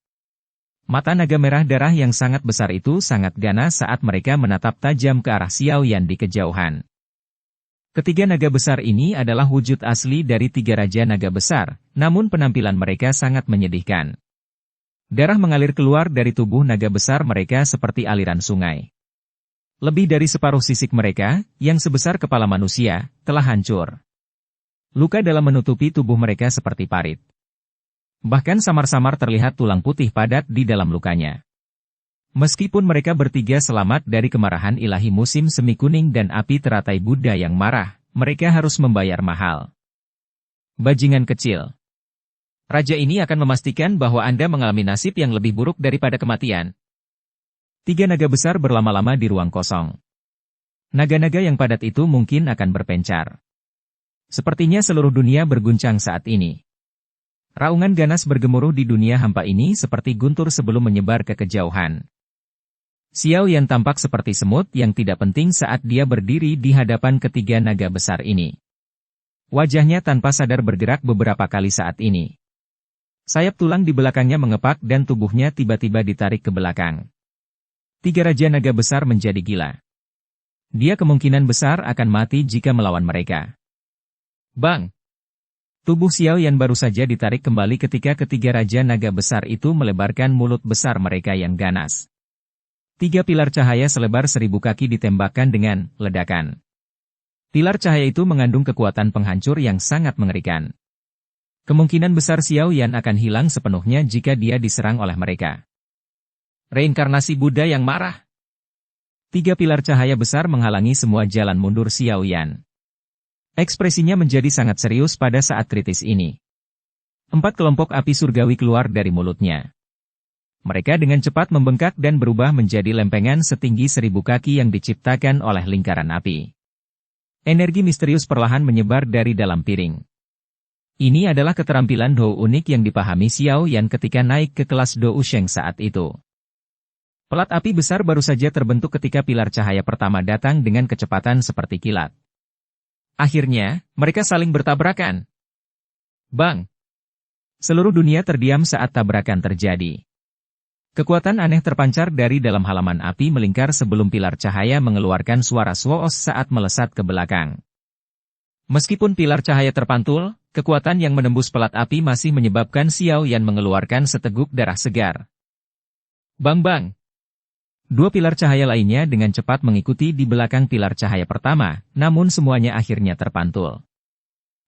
Speaker 1: Mata naga merah darah yang sangat besar itu sangat ganas saat mereka menatap tajam ke arah Xiao Yan di kejauhan. Ketiga naga besar ini adalah wujud asli dari 3 raja naga besar, namun penampilan mereka sangat menyedihkan. Darah mengalir keluar dari tubuh naga besar mereka seperti aliran sungai. Lebih dari separuh sisik mereka, yang sebesar kepala manusia, telah hancur. Luka dalam menutupi tubuh mereka seperti parit. Bahkan samar-samar terlihat tulang putih padat di dalam lukanya. Meskipun mereka bertiga selamat dari kemarahan ilahi musim semi kuning dan api teratai Buddha yang marah, mereka harus membayar mahal. Bajingan kecil. Raja ini akan memastikan bahwa Anda mengalami nasib yang lebih buruk daripada kematian. 3 naga besar berlama-lama di ruang kosong. Naga-naga yang padat itu mungkin akan berpencar. Sepertinya seluruh dunia berguncang saat ini. Raungan ganas bergemuruh di dunia hampa ini seperti guntur sebelum menyebar ke kejauhan. Xiao Yan tampak seperti semut yang tidak penting saat dia berdiri di hadapan ketiga naga besar ini. Wajahnya tanpa sadar bergerak beberapa kali saat ini. Sayap tulang di belakangnya mengepak dan tubuhnya tiba-tiba ditarik ke belakang. 3 raja naga besar menjadi gila. Dia kemungkinan besar akan mati jika melawan mereka. Bang! Tubuh Xiao Yan baru saja ditarik kembali ketika ketiga raja naga besar itu melebarkan mulut besar mereka yang ganas. 3 pilar cahaya selebar 1000 kaki ditembakkan dengan ledakan. Pilar cahaya itu mengandung kekuatan penghancur yang sangat mengerikan. Kemungkinan besar Xiao Yan akan hilang sepenuhnya jika dia diserang oleh mereka. Reinkarnasi Buddha yang marah. 3 pilar cahaya besar menghalangi semua jalan mundur Xiao Yan. Ekspresinya menjadi sangat serius pada saat kritis ini. 4 kelompok api surgawi keluar dari mulutnya. Mereka dengan cepat membengkak dan berubah menjadi lempengan setinggi 1000 kaki yang diciptakan oleh lingkaran api. Energi misterius perlahan menyebar dari dalam piring. Ini adalah keterampilan Dou unik yang dipahami Xiao Yan ketika naik ke kelas Dou Sheng saat itu. Pelat api besar baru saja terbentuk ketika pilar cahaya pertama datang dengan kecepatan seperti kilat. Akhirnya, mereka saling bertabrakan. Bang! Seluruh dunia terdiam saat tabrakan terjadi. Kekuatan aneh terpancar dari dalam halaman api melingkar sebelum pilar cahaya mengeluarkan suara swoos saat melesat ke belakang. Meskipun pilar cahaya terpantul, kekuatan yang menembus pelat api masih menyebabkan Xiao Yan mengeluarkan seteguk darah segar. Bang-bang! 2 pilar cahaya lainnya dengan cepat mengikuti di belakang pilar cahaya pertama, namun semuanya akhirnya terpantul.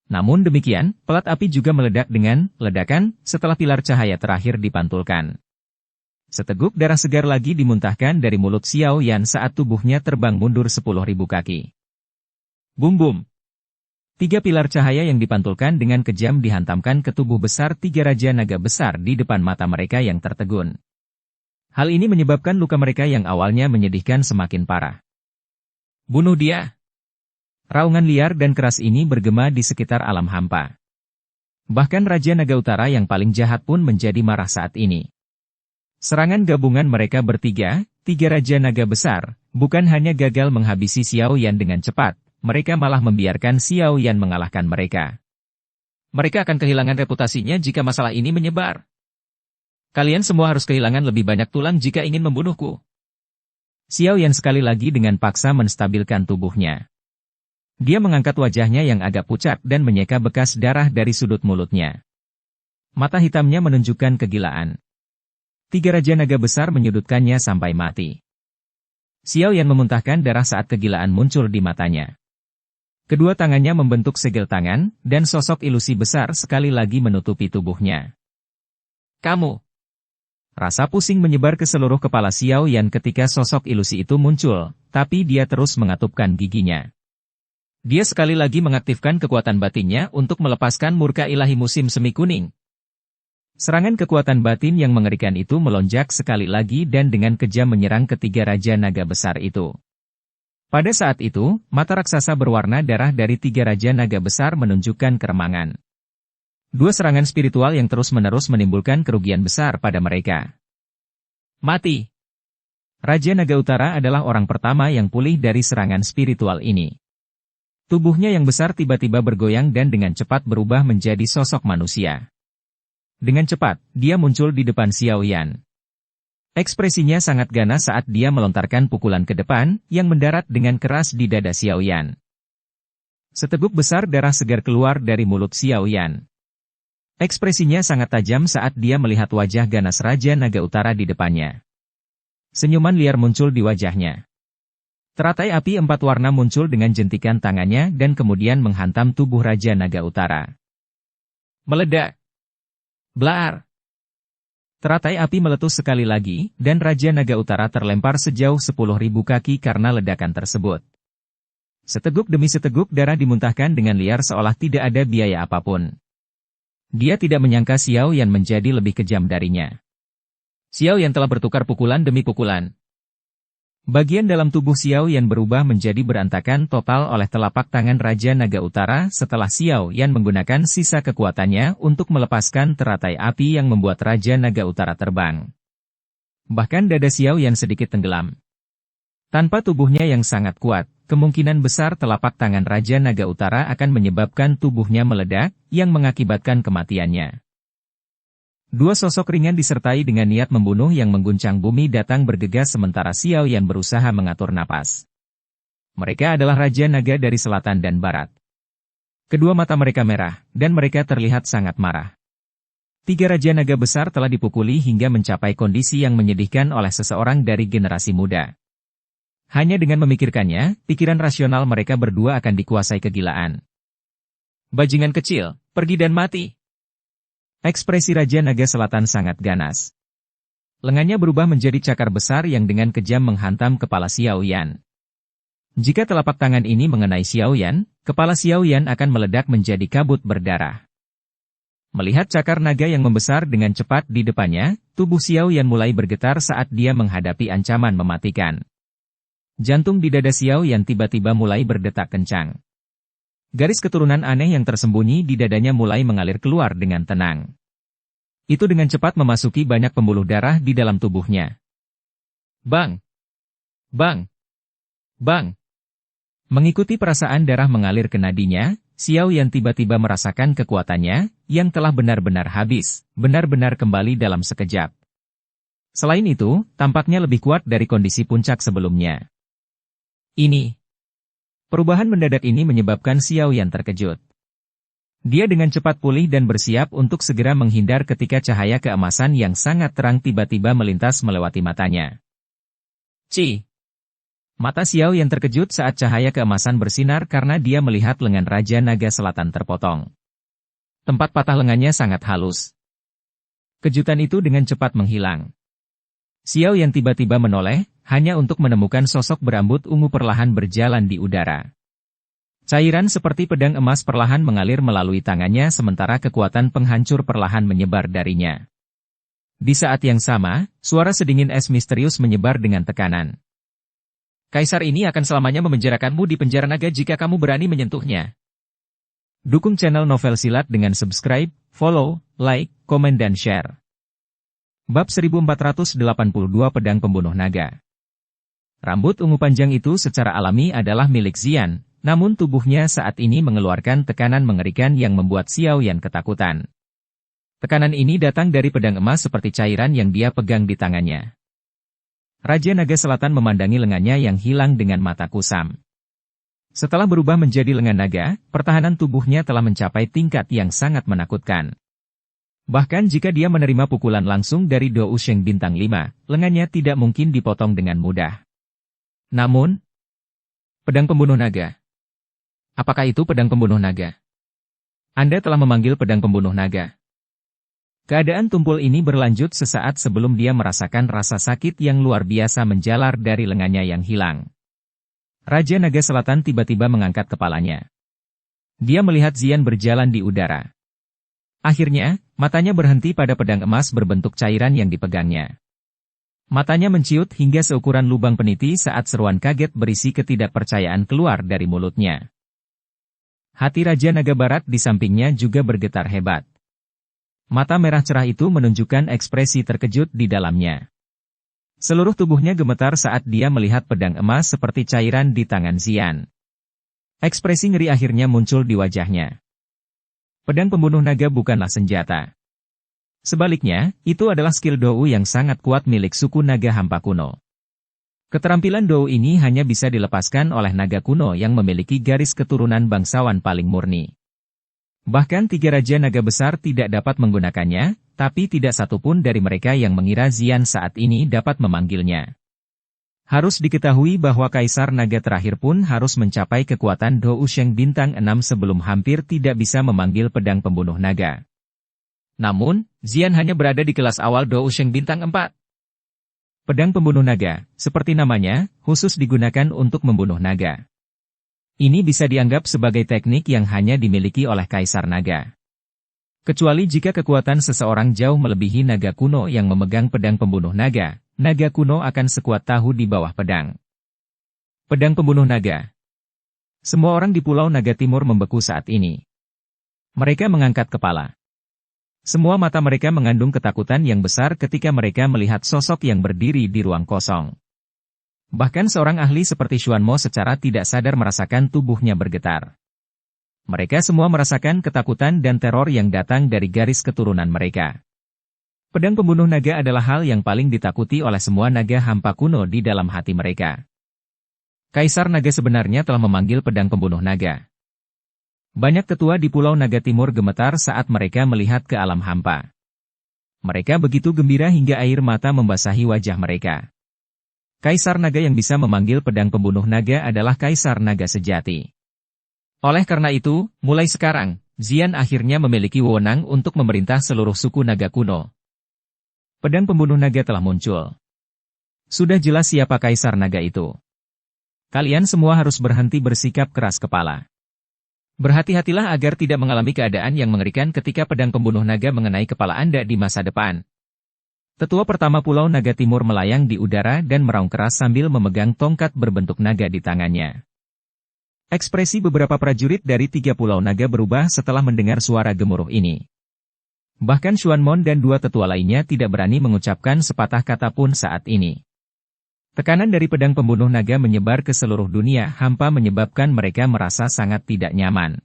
Speaker 1: Namun demikian, pelat api juga meledak dengan ledakan setelah pilar cahaya terakhir dipantulkan. Seteguk darah segar lagi dimuntahkan dari mulut Xiao Yan saat tubuhnya terbang mundur 10.000 kaki. Bum-bum! 3 pilar cahaya yang dipantulkan dengan kejam dihantamkan ke tubuh besar 3 raja naga besar di depan mata mereka yang tertegun. Hal ini menyebabkan luka mereka yang awalnya menyedihkan semakin parah. Bunuh dia! Raungan liar dan keras ini bergema di sekitar alam hampa. Bahkan Raja Naga Utara yang paling jahat pun menjadi marah saat ini. Serangan gabungan mereka bertiga, 3 Raja Naga besar, bukan hanya gagal menghabisi Xiao Yan dengan cepat, mereka malah membiarkan Xiao Yan mengalahkan mereka. Mereka akan kehilangan reputasinya jika masalah ini menyebar. Kalian semua harus kehilangan lebih banyak tulang jika ingin membunuhku. Xiao Yan sekali lagi dengan paksa menstabilkan tubuhnya. Dia mengangkat wajahnya yang agak pucat dan menyeka bekas darah dari sudut mulutnya. Mata hitamnya menunjukkan kegilaan. 3 Raja Naga besar menyudutkannya sampai mati. Xiao Yan memuntahkan darah saat kegilaan muncul di matanya. Kedua tangannya membentuk segel tangan, dan sosok ilusi besar sekali lagi menutupi tubuhnya. Kamu! Rasa pusing menyebar ke seluruh kepala Xiao Yan ketika sosok ilusi itu muncul, tapi dia terus mengatupkan giginya. Dia sekali lagi mengaktifkan kekuatan batinnya untuk melepaskan murka ilahi musim semi kuning. Serangan kekuatan batin yang mengerikan itu melonjak sekali lagi dan dengan kejam menyerang ketiga Raja Naga besar itu. Pada saat itu, mata raksasa berwarna darah dari 3 Raja Naga besar menunjukkan keremangan. 2 serangan spiritual yang terus-menerus menimbulkan kerugian besar pada mereka. Mati! Raja Naga Utara adalah orang pertama yang pulih dari serangan spiritual ini. Tubuhnya yang besar tiba-tiba bergoyang dan dengan cepat berubah menjadi sosok manusia. Dengan cepat, dia muncul di depan Xiao Yan. Ekspresinya sangat ganas saat dia melontarkan pukulan ke depan, yang mendarat dengan keras di dada Xiao Yan. Seteguk besar darah segar keluar dari mulut Xiao Yan. Ekspresinya sangat tajam saat dia melihat wajah ganas Raja Naga Utara di depannya. Senyuman liar muncul di wajahnya. Teratai api 4 warna muncul dengan jentikan tangannya dan kemudian menghantam tubuh Raja Naga Utara. Meledak! Blaar! Teratai api meletus sekali lagi, dan Raja Naga Utara terlempar sejauh 10.000 kaki karena ledakan tersebut. Seteguk demi seteguk darah dimuntahkan dengan liar seolah tidak ada biaya apapun. Dia tidak menyangka Xiao Yan menjadi lebih kejam darinya. Xiao Yan telah bertukar pukulan demi pukulan. Bagian dalam tubuh Xiao Yan berubah menjadi berantakan total oleh telapak tangan Raja Naga Utara setelah Xiao Yan menggunakan sisa kekuatannya untuk melepaskan teratai api yang membuat Raja Naga Utara terbang. Bahkan dada Xiao Yan sedikit tenggelam. Tanpa tubuhnya yang sangat kuat, kemungkinan besar telapak tangan Raja Naga Utara akan menyebabkan tubuhnya meledak, yang mengakibatkan kematiannya. 2 sosok ringan disertai dengan niat membunuh yang mengguncang bumi datang bergegas sementara Xiao Yan berusaha mengatur napas. Mereka adalah Raja Naga dari selatan dan barat. Kedua mata mereka merah, dan mereka terlihat sangat marah. 3 Raja Naga besar telah dipukuli hingga mencapai kondisi yang menyedihkan oleh seseorang dari generasi muda. Hanya dengan memikirkannya, pikiran rasional mereka berdua akan dikuasai kegilaan. Bajingan kecil, pergi dan mati! Ekspresi Raja Naga Selatan sangat ganas. Lengannya berubah menjadi cakar besar yang dengan kejam menghantam kepala Xiao Yan. Jika telapak tangan ini mengenai Xiao Yan, kepala Xiao Yan akan meledak menjadi kabut berdarah. Melihat cakar naga yang membesar dengan cepat di depannya, tubuh Xiao Yan mulai bergetar saat dia menghadapi ancaman mematikan. Jantung di dada Xiao Yan tiba-tiba mulai berdetak kencang. Garis keturunan aneh yang tersembunyi di dadanya mulai mengalir keluar dengan tenang. Itu dengan cepat memasuki banyak pembuluh darah di dalam tubuhnya. Bang! Bang! Bang! Mengikuti perasaan darah mengalir ke nadinya, Xiao Yan tiba-tiba merasakan kekuatannya, yang telah benar-benar habis, benar-benar kembali dalam sekejap. Selain itu, tampaknya lebih kuat dari kondisi puncak sebelumnya. Perubahan mendadak ini menyebabkan Xiao Yan terkejut. Dia dengan cepat pulih dan bersiap untuk segera menghindar ketika cahaya keemasan yang sangat terang tiba-tiba melintas melewati matanya. Mata Xiao Yan terkejut saat cahaya keemasan bersinar karena dia melihat lengan Raja Naga Selatan terpotong. Tempat patah lengannya sangat halus. Kejutan itu dengan cepat menghilang. Xiao Yan tiba-tiba menoleh, hanya untuk menemukan sosok berambut ungu perlahan berjalan di udara. Cairan seperti pedang emas perlahan mengalir melalui tangannya sementara kekuatan penghancur perlahan menyebar darinya. Di saat yang sama, suara sedingin es misterius menyebar dengan tekanan. Kaisar ini akan selamanya memenjarakanmu di penjara naga jika kamu berani menyentuhnya. Dukung channel Novel Silat dengan subscribe, follow, like, komen dan share. Bab 1482 Pedang Pembunuh Naga. Rambut ungu panjang itu secara alami adalah milik Xian, namun tubuhnya saat ini mengeluarkan tekanan mengerikan yang membuat Xiao Yan ketakutan. Tekanan ini datang dari pedang emas seperti cairan yang dia pegang di tangannya. Raja Naga Selatan memandangi lengannya yang hilang dengan mata kusam. Setelah berubah menjadi lengan naga, pertahanan tubuhnya telah mencapai tingkat yang sangat menakutkan. Bahkan jika dia menerima pukulan langsung dari Dou Sheng bintang 5, lengannya tidak mungkin dipotong dengan mudah. Namun, pedang pembunuh naga. Apakah itu pedang pembunuh naga? Anda telah memanggil pedang pembunuh naga. Keadaan tumpul ini berlanjut sesaat sebelum dia merasakan rasa sakit yang luar biasa menjalar dari lengannya yang hilang. Raja Naga Selatan tiba-tiba mengangkat kepalanya. Dia melihat Zian berjalan di udara. Akhirnya, matanya berhenti pada pedang emas berbentuk cairan yang dipegangnya. Matanya menciut hingga seukuran lubang peniti saat seruan kaget berisi ketidakpercayaan keluar dari mulutnya. Hati Raja Naga Barat di sampingnya juga bergetar hebat. Mata merah cerah itu menunjukkan ekspresi terkejut di dalamnya. Seluruh tubuhnya gemetar saat dia melihat pedang emas seperti cairan di tangan Zian. Ekspresi ngeri akhirnya muncul di wajahnya. Pedang pembunuh naga bukanlah senjata. Sebaliknya, itu adalah skill Dou yang sangat kuat milik suku naga hampa kuno. Keterampilan Dou ini hanya bisa dilepaskan oleh naga kuno yang memiliki garis keturunan bangsawan paling murni. Bahkan 3 raja naga besar tidak dapat menggunakannya, tapi tidak satupun dari mereka yang mengira Zian saat ini dapat memanggilnya. Harus diketahui bahwa Kaisar Naga terakhir pun harus mencapai kekuatan Dou Sheng bintang 6 sebelum hampir tidak bisa memanggil pedang pembunuh naga. Namun, Zian hanya berada di kelas awal Dou Sheng bintang 4. Pedang pembunuh naga, seperti namanya, khusus digunakan untuk membunuh naga. Ini bisa dianggap sebagai teknik yang hanya dimiliki oleh Kaisar Naga. Kecuali jika kekuatan seseorang jauh melebihi naga kuno yang memegang pedang pembunuh naga, naga kuno akan sekuat tahu di bawah pedang. Pedang pembunuh naga. Semua orang di Pulau Naga Timur membeku saat ini. Mereka mengangkat kepala. Semua mata mereka mengandung ketakutan yang besar ketika mereka melihat sosok yang berdiri di ruang kosong. Bahkan seorang ahli seperti Xuan Mo secara tidak sadar merasakan tubuhnya bergetar. Mereka semua merasakan ketakutan dan teror yang datang dari garis keturunan mereka. Pedang pembunuh naga adalah hal yang paling ditakuti oleh semua naga hampa kuno di dalam hati mereka. Kaisar Naga sebenarnya telah memanggil pedang pembunuh naga. Banyak tetua di Pulau Naga Timur gemetar saat mereka melihat ke alam hampa. Mereka begitu gembira hingga air mata membasahi wajah mereka. Kaisar Naga yang bisa memanggil pedang pembunuh naga adalah Kaisar Naga sejati. Oleh karena itu, mulai sekarang, Zian akhirnya memiliki wewenang untuk memerintah seluruh suku naga kuno. Pedang pembunuh naga telah muncul. Sudah jelas siapa Kaisar Naga itu. Kalian semua harus berhenti bersikap keras kepala. Berhati-hatilah agar tidak mengalami keadaan yang mengerikan ketika pedang pembunuh naga mengenai kepala Anda di masa depan. Tetua pertama Pulau Naga Timur melayang di udara dan meraung keras sambil memegang tongkat berbentuk naga di tangannya. Ekspresi beberapa prajurit dari 3 Pulau Naga berubah setelah mendengar suara gemuruh ini. Bahkan Xuan Mon dan 2 tetua lainnya tidak berani mengucapkan sepatah kata pun saat ini. Tekanan dari pedang pembunuh naga menyebar ke seluruh dunia hampa menyebabkan mereka merasa sangat tidak nyaman.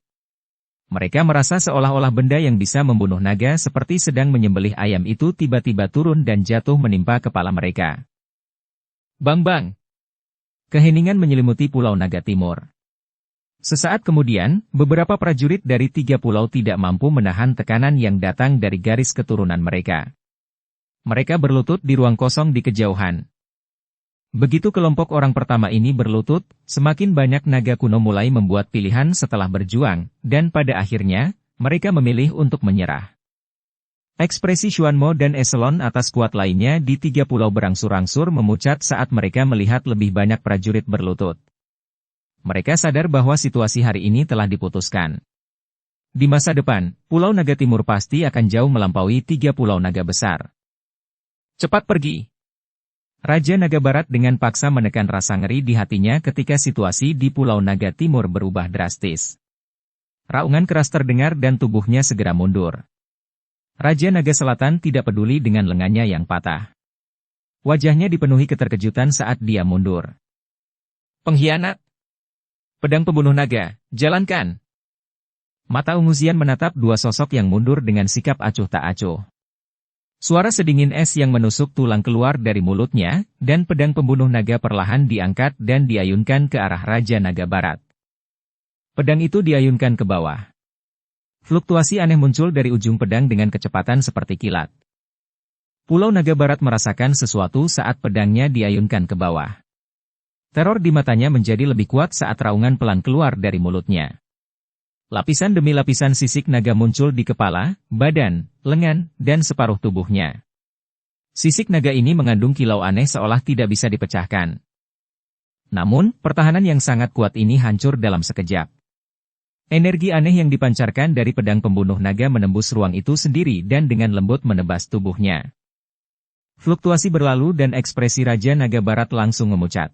Speaker 1: Mereka merasa seolah-olah benda yang bisa membunuh naga seperti sedang menyembelih ayam itu tiba-tiba turun dan jatuh menimpa kepala mereka. Bang-bang! Keheningan menyelimuti Pulau Naga Timur. Sesaat kemudian, beberapa prajurit dari 3 pulau tidak mampu menahan tekanan yang datang dari garis keturunan mereka. Mereka berlutut di ruang kosong di kejauhan. Begitu kelompok orang pertama ini berlutut, semakin banyak naga kuno mulai membuat pilihan setelah berjuang, dan pada akhirnya, mereka memilih untuk menyerah. Ekspresi Xuan Mo dan eselon atas kuat lainnya di 3 pulau berangsur-angsur memucat saat mereka melihat lebih banyak prajurit berlutut. Mereka sadar bahwa situasi hari ini telah diputuskan. Di masa depan, Pulau Naga Timur pasti akan jauh melampaui 3 pulau naga besar. Cepat pergi! Raja Naga Barat dengan paksa menekan rasa ngeri di hatinya ketika situasi di Pulau Naga Timur berubah drastis. Raungan keras terdengar dan tubuhnya segera mundur. Raja Naga Selatan tidak peduli dengan lengannya yang patah. Wajahnya dipenuhi keterkejutan saat dia mundur. Pengkhianat! Pedang pembunuh naga, jalankan! Mata ungu Zian menatap 2 sosok yang mundur dengan sikap acuh tak acuh. Suara sedingin es yang menusuk tulang keluar dari mulutnya, dan pedang pembunuh naga perlahan diangkat dan diayunkan ke arah Raja Naga Barat. Pedang itu diayunkan ke bawah. Fluktuasi aneh muncul dari ujung pedang dengan kecepatan seperti kilat. Pulau Naga Barat merasakan sesuatu saat pedangnya diayunkan ke bawah. Teror di matanya menjadi lebih kuat saat raungan pelan keluar dari mulutnya. Lapisan demi lapisan sisik naga muncul di kepala, badan, lengan, dan separuh tubuhnya. Sisik naga ini mengandung kilau aneh seolah tidak bisa dipecahkan. Namun, pertahanan yang sangat kuat ini hancur dalam sekejap. Energi aneh yang dipancarkan dari pedang pembunuh naga menembus ruang itu sendiri dan dengan lembut menebas tubuhnya. Fluktuasi berlalu dan ekspresi Raja Naga Barat langsung memucat.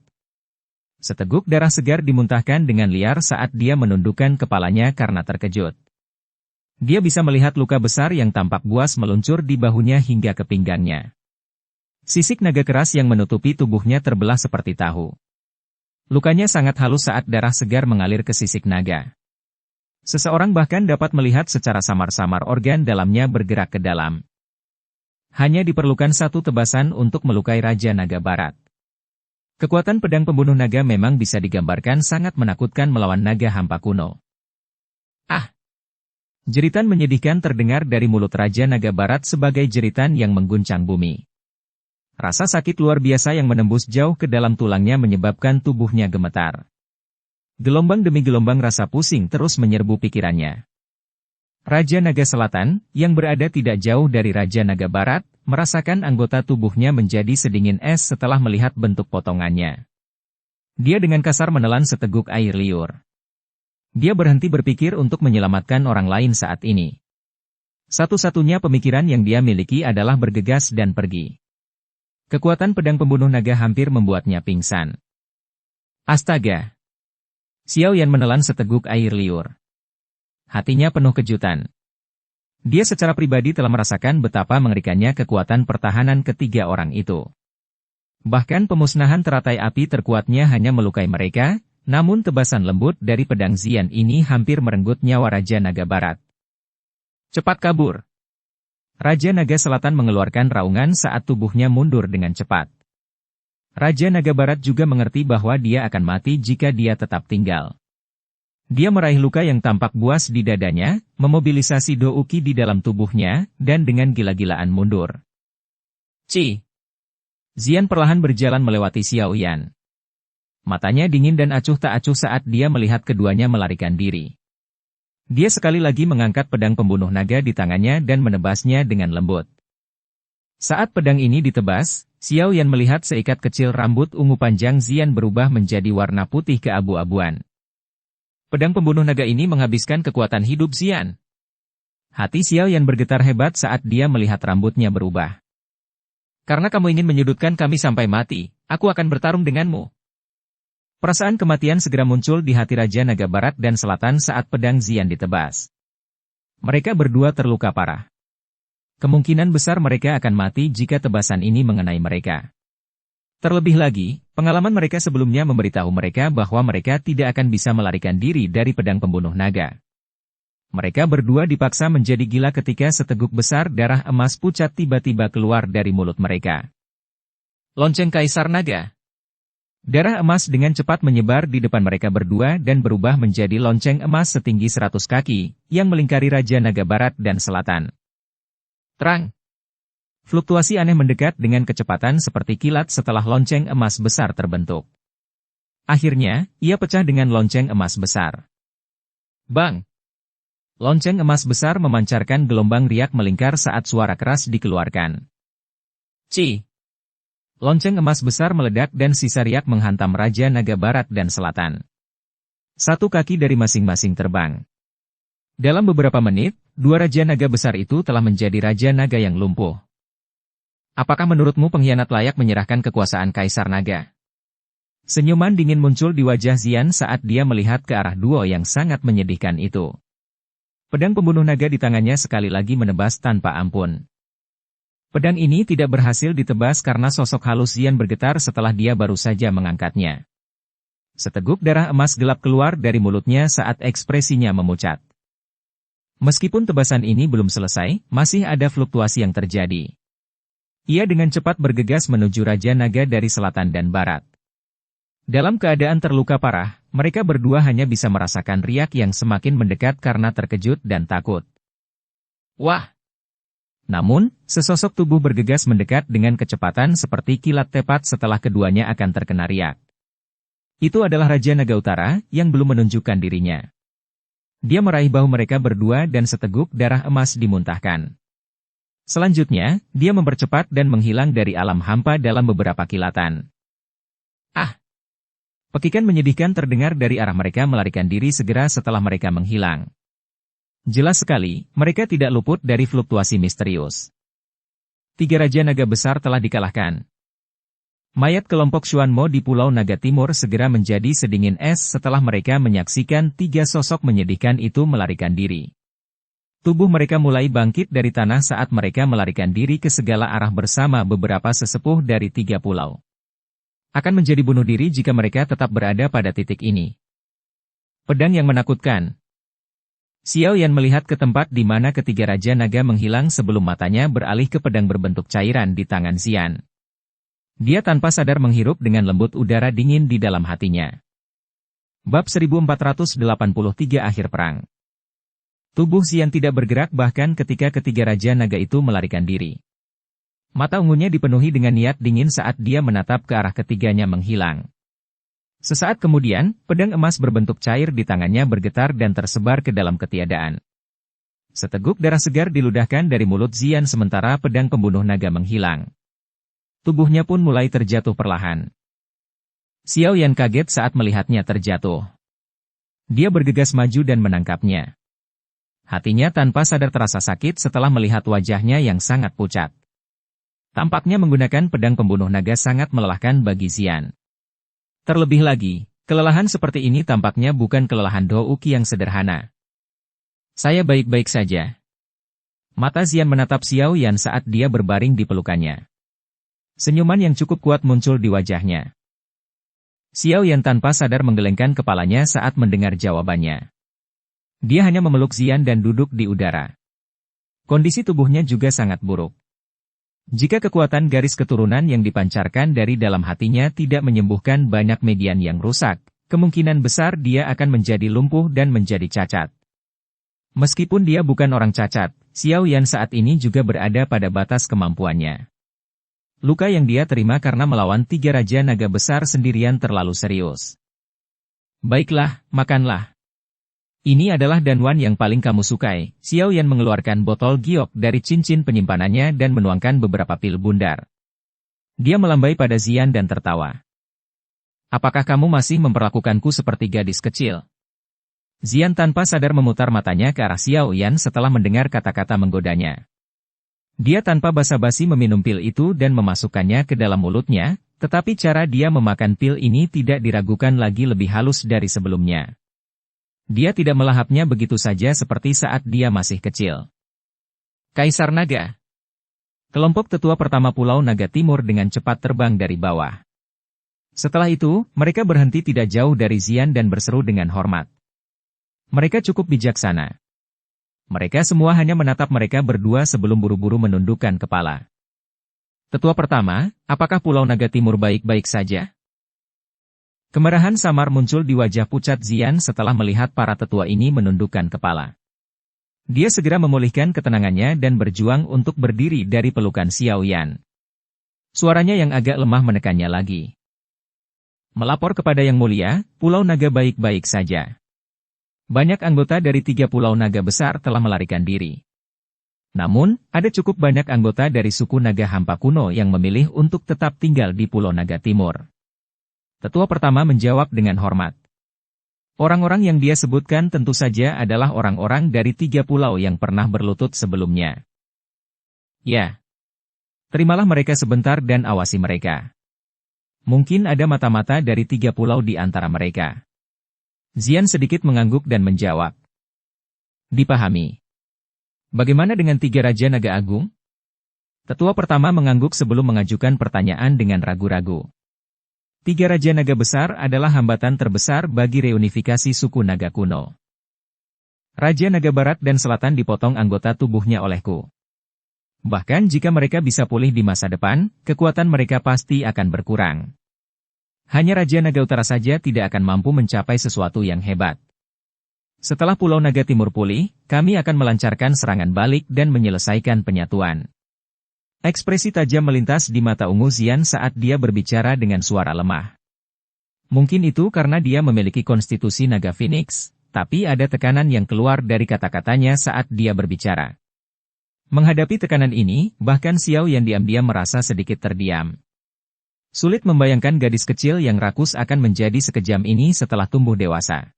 Speaker 1: Seteguk darah segar dimuntahkan dengan liar saat dia menundukkan kepalanya karena terkejut. Dia bisa melihat luka besar yang tampak buas meluncur di bahunya hingga ke pinggangnya. Sisik naga keras yang menutupi tubuhnya terbelah seperti tahu. Lukanya sangat halus saat darah segar mengalir ke sisik naga. Seseorang bahkan dapat melihat secara samar-samar organ dalamnya bergerak ke dalam. Hanya diperlukan satu tebasan untuk melukai Raja Naga Barat. Kekuatan pedang pembunuh naga memang bisa digambarkan sangat menakutkan melawan naga hampa kuno. Ah! Jeritan menyedihkan terdengar dari mulut Raja Naga Barat sebagai jeritan yang mengguncang bumi. Rasa sakit luar biasa yang menembus jauh ke dalam tulangnya menyebabkan tubuhnya gemetar. Gelombang demi gelombang rasa pusing terus menyerbu pikirannya. Raja Naga Selatan, yang berada tidak jauh dari Raja Naga Barat, merasakan anggota tubuhnya menjadi sedingin es setelah melihat bentuk potongannya. Dia dengan kasar menelan seteguk air liur. Dia berhenti berpikir untuk menyelamatkan orang lain saat ini. Satu-satunya pemikiran yang dia miliki adalah bergegas dan pergi. Kekuatan pedang pembunuh naga hampir membuatnya pingsan. Astaga! Xiao Yan menelan seteguk air liur. Hatinya penuh kejutan. Dia secara pribadi telah merasakan betapa mengerikannya kekuatan pertahanan ketiga orang itu. Bahkan pemusnahan teratai api terkuatnya hanya melukai mereka, namun tebasan lembut dari pedang Xian ini hampir merenggut nyawa Raja Naga Barat. Cepat kabur! Raja Naga Selatan mengeluarkan raungan saat tubuhnya mundur dengan cepat. Raja Naga Barat juga mengerti bahwa dia akan mati jika dia tetap tinggal. Dia meraih luka yang tampak buas di dadanya, memobilisasi Douki di dalam tubuhnya, dan dengan gila-gilaan mundur. Xian perlahan berjalan melewati Xiao Yan. Matanya dingin dan acuh tak acuh saat dia melihat keduanya melarikan diri. Dia sekali lagi mengangkat pedang pembunuh naga di tangannya dan menebasnya dengan lembut. Saat pedang ini ditebas, Xiao Yan melihat seikat kecil rambut ungu panjang Xian berubah menjadi warna putih keabu-abuan. Pedang pembunuh naga ini menghabiskan kekuatan hidup Xian. Hati Xiao Yan bergetar hebat saat dia melihat rambutnya berubah. Karena kamu ingin menyudutkan kami sampai mati, aku akan bertarung denganmu. Perasaan kematian segera muncul di hati Raja Naga Barat dan Selatan saat pedang Xian ditebas. Mereka berdua terluka parah. Kemungkinan besar mereka akan mati jika tebasan ini mengenai mereka. Terlebih lagi, pengalaman mereka sebelumnya memberitahu mereka bahwa mereka tidak akan bisa melarikan diri dari pedang pembunuh naga. Mereka berdua dipaksa menjadi gila ketika seteguk besar darah emas pucat tiba-tiba keluar dari mulut mereka. Lonceng Kaisar Naga. Darah emas dengan cepat menyebar di depan mereka berdua dan berubah menjadi lonceng emas setinggi 100 kaki, yang melingkari Raja Naga Barat dan Selatan. Terang! Fluktuasi aneh mendekat dengan kecepatan seperti kilat setelah lonceng emas besar terbentuk. Akhirnya, ia pecah dengan lonceng emas besar. Bang! Lonceng emas besar memancarkan gelombang riak melingkar saat suara keras dikeluarkan. Lonceng emas besar meledak dan sisa riak menghantam Raja Naga Barat dan Selatan. Satu kaki dari masing-masing terbang. Dalam beberapa menit, dua Raja Naga besar itu telah menjadi Raja Naga yang lumpuh. Apakah menurutmu pengkhianat layak menyerahkan kekuasaan Kaisar Naga? Senyuman dingin muncul di wajah Xian saat dia melihat ke arah duo yang sangat menyedihkan itu. Pedang pembunuh naga di tangannya sekali lagi menebas tanpa ampun. Pedang ini tidak berhasil ditebas karena sosok halus Xian bergetar setelah dia baru saja mengangkatnya. Seteguk darah emas gelap keluar dari mulutnya saat ekspresinya memucat. Meskipun tebasan ini belum selesai, masih ada fluktuasi yang terjadi. Ia dengan cepat bergegas menuju Raja Naga dari selatan dan barat. Dalam keadaan terluka parah, mereka berdua hanya bisa merasakan riak yang semakin mendekat karena terkejut dan takut. Wah! Namun, sesosok tubuh bergegas mendekat dengan kecepatan seperti kilat tepat setelah keduanya akan terkena riak. Itu adalah Raja Naga Utara yang belum menunjukkan dirinya. Dia meraih bahu mereka berdua dan seteguk darah emas dimuntahkan. Selanjutnya, dia mempercepat dan menghilang dari alam hampa dalam beberapa kilatan. Ah! Pekikan menyedihkan terdengar dari arah mereka melarikan diri segera setelah mereka menghilang. Jelas sekali, mereka tidak luput dari fluktuasi misterius. 3 Raja Naga Besar telah dikalahkan. Mayat kelompok Xuanmo di Pulau Naga Timur segera menjadi sedingin es setelah mereka menyaksikan 3 sosok menyedihkan itu melarikan diri. Tubuh mereka mulai bangkit dari tanah saat mereka melarikan diri ke segala arah bersama beberapa sesepuh dari 3 pulau. Akan menjadi bunuh diri jika mereka tetap berada pada titik ini. Pedang yang menakutkan. Xiao Yan melihat ke tempat di mana ketiga Raja Naga menghilang sebelum matanya beralih ke pedang berbentuk cairan di tangan Xian. Dia tanpa sadar menghirup dengan lembut udara dingin di dalam hatinya. Bab 1483 Akhir Perang. Tubuh Xian tidak bergerak bahkan ketika ketiga Raja Naga itu melarikan diri. Mata ungunya dipenuhi dengan niat dingin saat dia menatap ke arah ketiganya menghilang. Sesaat kemudian, pedang emas berbentuk cair di tangannya bergetar dan tersebar ke dalam ketiadaan. Seteguk darah segar diludahkan dari mulut Xian sementara pedang pembunuh naga menghilang. Tubuhnya pun mulai terjatuh perlahan. Xiao Yan kaget saat melihatnya terjatuh. Dia bergegas maju dan menangkapnya. Hatinya tanpa sadar terasa sakit setelah melihat wajahnya yang sangat pucat. Tampaknya menggunakan pedang pembunuh naga sangat melelahkan bagi Xian. Terlebih lagi, kelelahan seperti ini tampaknya bukan kelelahan Douki yang sederhana. Saya baik-baik saja. Mata Xian menatap Xiao Yan saat dia berbaring di pelukannya. Senyuman yang cukup kuat muncul di wajahnya. Xiao Yan tanpa sadar menggelengkan kepalanya saat mendengar jawabannya. Dia hanya memeluk Xian dan duduk di udara. Kondisi tubuhnya juga sangat buruk. Jika kekuatan garis keturunan yang dipancarkan dari dalam hatinya tidak menyembuhkan banyak median yang rusak, kemungkinan besar dia akan menjadi lumpuh dan menjadi cacat. Meskipun dia bukan orang cacat, Xiao Yan saat ini juga berada pada batas kemampuannya. Luka yang dia terima karena melawan 3 Raja Naga Besar sendirian terlalu serius. Baiklah, makanlah. Ini adalah danwan yang paling kamu sukai. Xiao Yan mengeluarkan botol giok dari cincin penyimpanannya dan menuangkan beberapa pil bundar. Dia melambai pada Xian dan tertawa. Apakah kamu masih memperlakukanku seperti gadis kecil? Xian tanpa sadar memutar matanya ke arah Xiao Yan setelah mendengar kata-kata menggodanya. Dia tanpa basa-basi meminum pil itu dan memasukkannya ke dalam mulutnya, tetapi cara dia memakan pil ini tidak diragukan lagi lebih halus dari sebelumnya. Dia tidak melahapnya begitu saja seperti saat dia masih kecil. Kaisar Naga. Kelompok tetua pertama Pulau Naga Timur dengan cepat terbang dari bawah. Setelah itu, mereka berhenti tidak jauh dari Xian dan berseru dengan hormat. Mereka cukup bijaksana. Mereka semua hanya menatap mereka berdua sebelum buru-buru menundukkan kepala. Tetua pertama, apakah Pulau Naga Timur baik-baik saja? Kemarahan samar muncul di wajah pucat Xian setelah melihat para tetua ini menundukkan kepala. Dia segera memulihkan ketenangannya dan berjuang untuk berdiri dari pelukan Xiao Yan. Suaranya yang agak lemah menekannya lagi. Melapor kepada Yang Mulia, Pulau Naga baik-baik saja. Banyak anggota dari 3 Pulau Naga Besar telah melarikan diri. Namun, ada cukup banyak anggota dari suku Naga Hampa kuno yang memilih untuk tetap tinggal di Pulau Naga Timur. Tetua pertama menjawab dengan hormat. Orang-orang yang dia sebutkan tentu saja adalah orang-orang dari 3 pulau yang pernah berlutut sebelumnya. Ya. Terimalah mereka sebentar dan awasi mereka. Mungkin ada mata-mata dari 3 pulau di antara mereka. Xian sedikit mengangguk dan menjawab. Dipahami. Bagaimana dengan 3 Raja Naga Agung? Tetua pertama mengangguk sebelum mengajukan pertanyaan dengan ragu-ragu. 3 Raja Naga Besar adalah hambatan terbesar bagi reunifikasi suku Naga kuno. Raja Naga Barat dan Selatan dipotong anggota tubuhnya olehku. Bahkan jika mereka bisa pulih di masa depan, kekuatan mereka pasti akan berkurang. Hanya Raja Naga Utara saja tidak akan mampu mencapai sesuatu yang hebat. Setelah Pulau Naga Timur pulih, kami akan melancarkan serangan balik dan menyelesaikan penyatuan. Ekspresi tajam melintas di mata ungu Xian saat dia berbicara dengan suara lemah. Mungkin itu karena dia memiliki konstitusi naga Phoenix, tapi ada tekanan yang keluar dari kata-katanya saat dia berbicara. Menghadapi tekanan ini, bahkan Xiao yang diam-diam merasa sedikit terdiam. Sulit membayangkan gadis kecil yang rakus akan menjadi sekejam ini setelah tumbuh dewasa.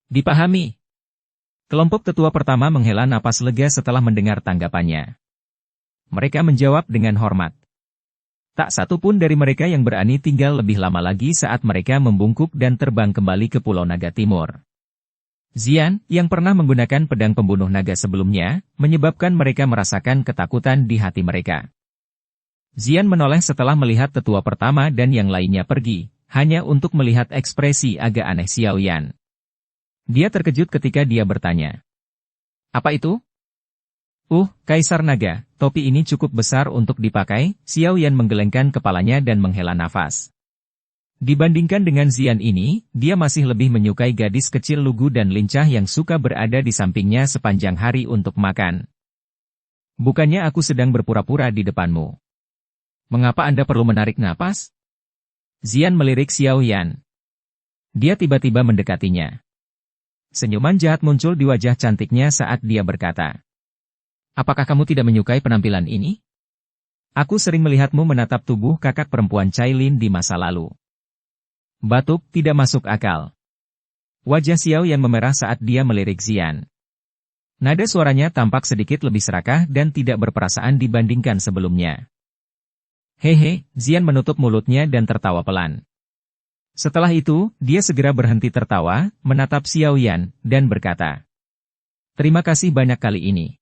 Speaker 1: Dipahami. Kelompok tetua pertama menghela napas lega setelah mendengar tanggapannya. Mereka menjawab dengan hormat. Tak satu pun dari mereka yang berani tinggal lebih lama lagi saat mereka membungkuk dan terbang kembali ke Pulau Naga Timur. Xian, yang pernah menggunakan pedang pembunuh naga sebelumnya, menyebabkan mereka merasakan ketakutan di hati mereka. Xian menoleh setelah melihat tetua pertama dan yang lainnya pergi, hanya untuk melihat ekspresi agak aneh Xiaoyan. Dia terkejut ketika dia bertanya. Apa itu? Kaisar Naga, topi ini cukup besar untuk dipakai, Xiaoyan menggelengkan kepalanya dan menghela nafas. Dibandingkan dengan Xian ini, dia masih lebih menyukai gadis kecil lugu dan lincah yang suka berada di sampingnya sepanjang hari untuk makan. Bukannya aku sedang berpura-pura di depanmu. Mengapa Anda perlu menarik napas? Xian melirik Xiaoyan. Dia tiba-tiba mendekatinya. Senyuman jahat muncul di wajah cantiknya saat dia berkata. Apakah kamu tidak menyukai penampilan ini? Aku sering melihatmu menatap tubuh kakak perempuan Cailin di masa lalu. Batuk tidak masuk akal. Wajah Xiao yang memerah saat dia melirik Xian. Nada suaranya tampak sedikit lebih serakah dan tidak berperasaan dibandingkan sebelumnya. Hehe, Xian menutup mulutnya dan tertawa pelan. Setelah itu, dia segera berhenti tertawa, menatap Xiaoyan, dan berkata, terima kasih banyak kali ini.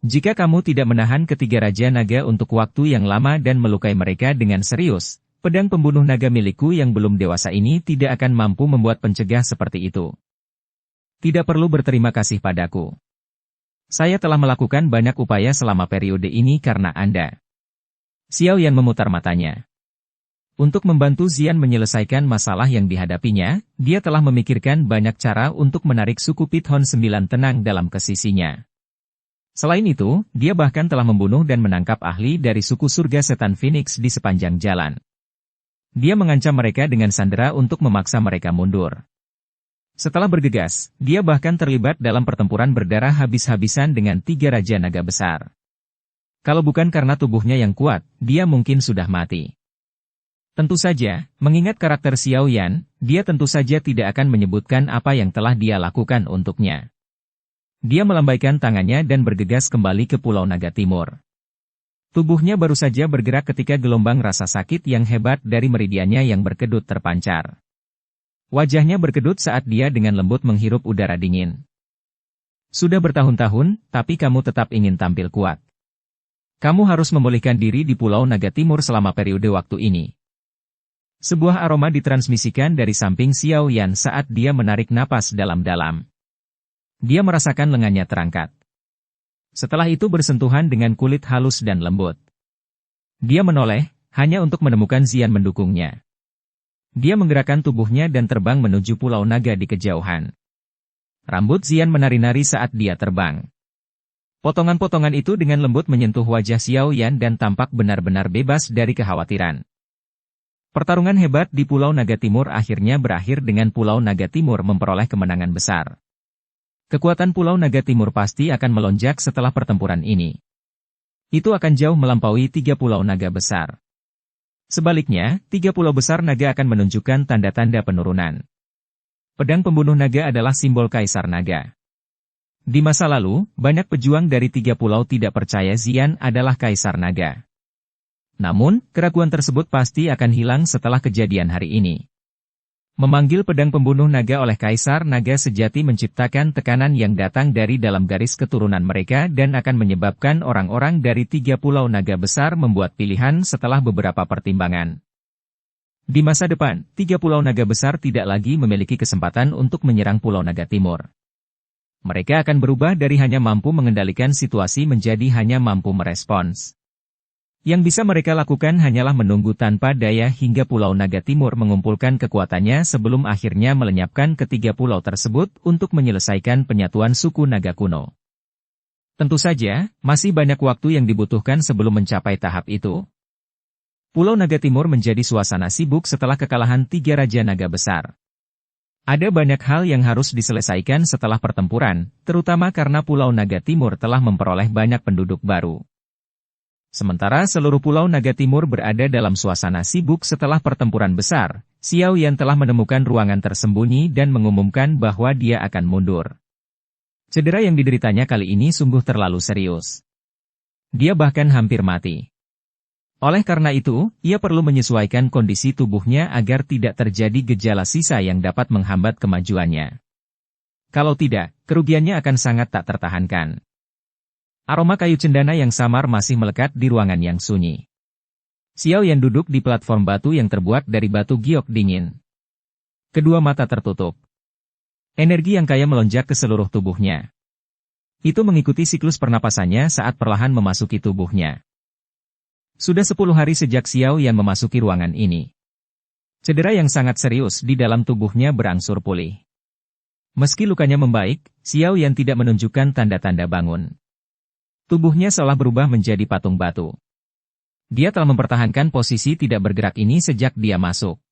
Speaker 1: Jika kamu tidak menahan ketiga Raja Naga untuk waktu yang lama dan melukai mereka dengan serius, pedang pembunuh naga milikku yang belum dewasa ini tidak akan mampu membuat pencegah seperti itu. Tidak perlu berterima kasih padaku. Saya telah melakukan banyak upaya selama periode ini karena Anda. Xiaoyan memutar matanya. Untuk membantu Xian menyelesaikan masalah yang dihadapinya, dia telah memikirkan banyak cara untuk menarik suku Pithon 9 tenang dalam kesisinya. Selain itu, dia bahkan telah membunuh dan menangkap ahli dari suku surga setan Phoenix di sepanjang jalan. Dia mengancam mereka dengan sandera untuk memaksa mereka mundur. Setelah bergegas, dia bahkan terlibat dalam pertempuran berdarah habis-habisan dengan 3 Raja Naga besar. Kalau bukan karena tubuhnya yang kuat, dia mungkin sudah mati. Tentu saja, mengingat karakter Xiaoyan, dia tentu saja tidak akan menyebutkan apa yang telah dia lakukan untuknya. Dia melambaikan tangannya dan bergegas kembali ke Pulau Naga Timur. Tubuhnya baru saja bergerak ketika gelombang rasa sakit yang hebat dari meridiannya yang berkedut terpancar. Wajahnya berkedut saat dia dengan lembut menghirup udara dingin. Sudah bertahun-tahun, tapi kamu tetap ingin tampil kuat. Kamu harus memulihkan diri di Pulau Naga Timur selama periode waktu ini. Sebuah aroma ditransmisikan dari samping Xiaoyan saat dia menarik napas dalam-dalam. Dia merasakan lengannya terangkat. Setelah itu bersentuhan dengan kulit halus dan lembut. Dia menoleh, hanya untuk menemukan Xian mendukungnya. Dia menggerakkan tubuhnya dan terbang menuju Pulau Naga di kejauhan. Rambut Xian menari-nari saat dia terbang. Potongan-potongan itu dengan lembut menyentuh wajah Xiaoyan dan tampak benar-benar bebas dari kekhawatiran. Pertarungan hebat di Pulau Naga Timur akhirnya berakhir dengan Pulau Naga Timur memperoleh kemenangan besar. Kekuatan Pulau Naga Timur pasti akan melonjak setelah pertempuran ini. Itu akan jauh melampaui 3 Pulau Naga besar. Sebaliknya, 3 pulau besar naga akan menunjukkan tanda-tanda penurunan. Pedang pembunuh naga adalah simbol Kaisar Naga. Di masa lalu, banyak pejuang dari 3 pulau tidak percaya Xian adalah Kaisar Naga. Namun, keraguan tersebut pasti akan hilang setelah kejadian hari ini. Memanggil pedang pembunuh naga oleh Kaisar Naga sejati menciptakan tekanan yang datang dari dalam garis keturunan mereka dan akan menyebabkan orang-orang dari 3 pulau naga besar membuat pilihan setelah beberapa pertimbangan. Di masa depan, 3 pulau naga besar tidak lagi memiliki kesempatan untuk menyerang Pulau Naga Timur. Mereka akan berubah dari hanya mampu mengendalikan situasi menjadi hanya mampu merespons. Yang bisa mereka lakukan hanyalah menunggu tanpa daya hingga Pulau Naga Timur mengumpulkan kekuatannya sebelum akhirnya melenyapkan ketiga pulau tersebut untuk menyelesaikan penyatuan suku Naga kuno. Tentu saja, masih banyak waktu yang dibutuhkan sebelum mencapai tahap itu. Pulau Naga Timur menjadi suasana sibuk setelah kekalahan tiga Raja Naga besar. Ada banyak hal yang harus diselesaikan setelah pertempuran, terutama karena Pulau Naga Timur telah memperoleh banyak penduduk baru. Sementara seluruh Pulau Naga Timur berada dalam suasana sibuk setelah pertempuran besar, Xiao Yan telah menemukan ruangan tersembunyi dan mengumumkan bahwa dia akan mundur. Cedera yang dideritanya kali ini sungguh terlalu serius. Dia bahkan hampir mati. Oleh karena itu, ia perlu menyesuaikan kondisi tubuhnya agar tidak terjadi gejala sisa yang dapat menghambat kemajuannya. Kalau tidak, kerugiannya akan sangat tak tertahankan. Aroma kayu cendana yang samar masih melekat di ruangan yang sunyi. Xiao Yan duduk di platform batu yang terbuat dari batu giok dingin. Kedua mata tertutup. Energi yang kaya melonjak ke seluruh tubuhnya. Itu mengikuti siklus pernapasannya saat perlahan memasuki tubuhnya. Sudah 10 hari sejak Xiao Yan memasuki ruangan ini. Cedera yang sangat serius di dalam tubuhnya berangsur pulih. Meski lukanya membaik, Xiao Yan tidak menunjukkan tanda-tanda bangun. Tubuhnya seolah berubah menjadi patung batu. Dia telah mempertahankan posisi tidak bergerak ini sejak dia masuk.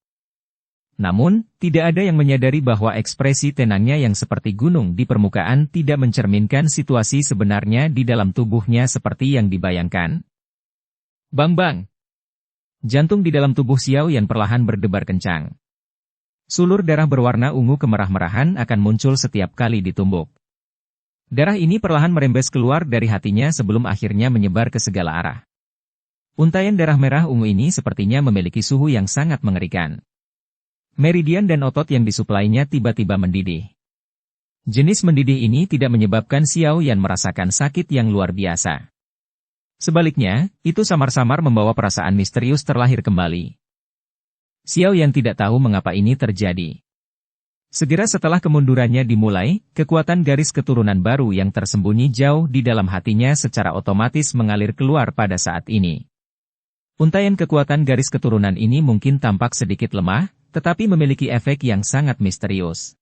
Speaker 1: Namun, tidak ada yang menyadari bahwa ekspresi tenangnya yang seperti gunung di permukaan tidak mencerminkan situasi sebenarnya di dalam tubuhnya seperti yang dibayangkan. Bang-bang! Jantung di dalam tubuh Xiao Yan perlahan berdebar kencang. Sulur darah berwarna ungu kemerah-merahan akan muncul setiap kali ditumbuk. Darah ini perlahan merembes keluar dari hatinya sebelum akhirnya menyebar ke segala arah. Untaian darah merah ungu ini sepertinya memiliki suhu yang sangat mengerikan. Meridian dan otot yang disuplainya tiba-tiba mendidih. Jenis mendidih ini tidak menyebabkan Xiao Yan merasakan sakit yang luar biasa. Sebaliknya, itu samar-samar membawa perasaan misterius terlahir kembali. Xiao Yan tidak tahu mengapa ini terjadi. Segera setelah kemundurannya dimulai, kekuatan garis keturunan baru yang tersembunyi jauh di dalam hatinya secara otomatis mengalir keluar pada saat ini. Untaian kekuatan garis keturunan ini mungkin tampak sedikit lemah, tetapi memiliki efek yang sangat misterius.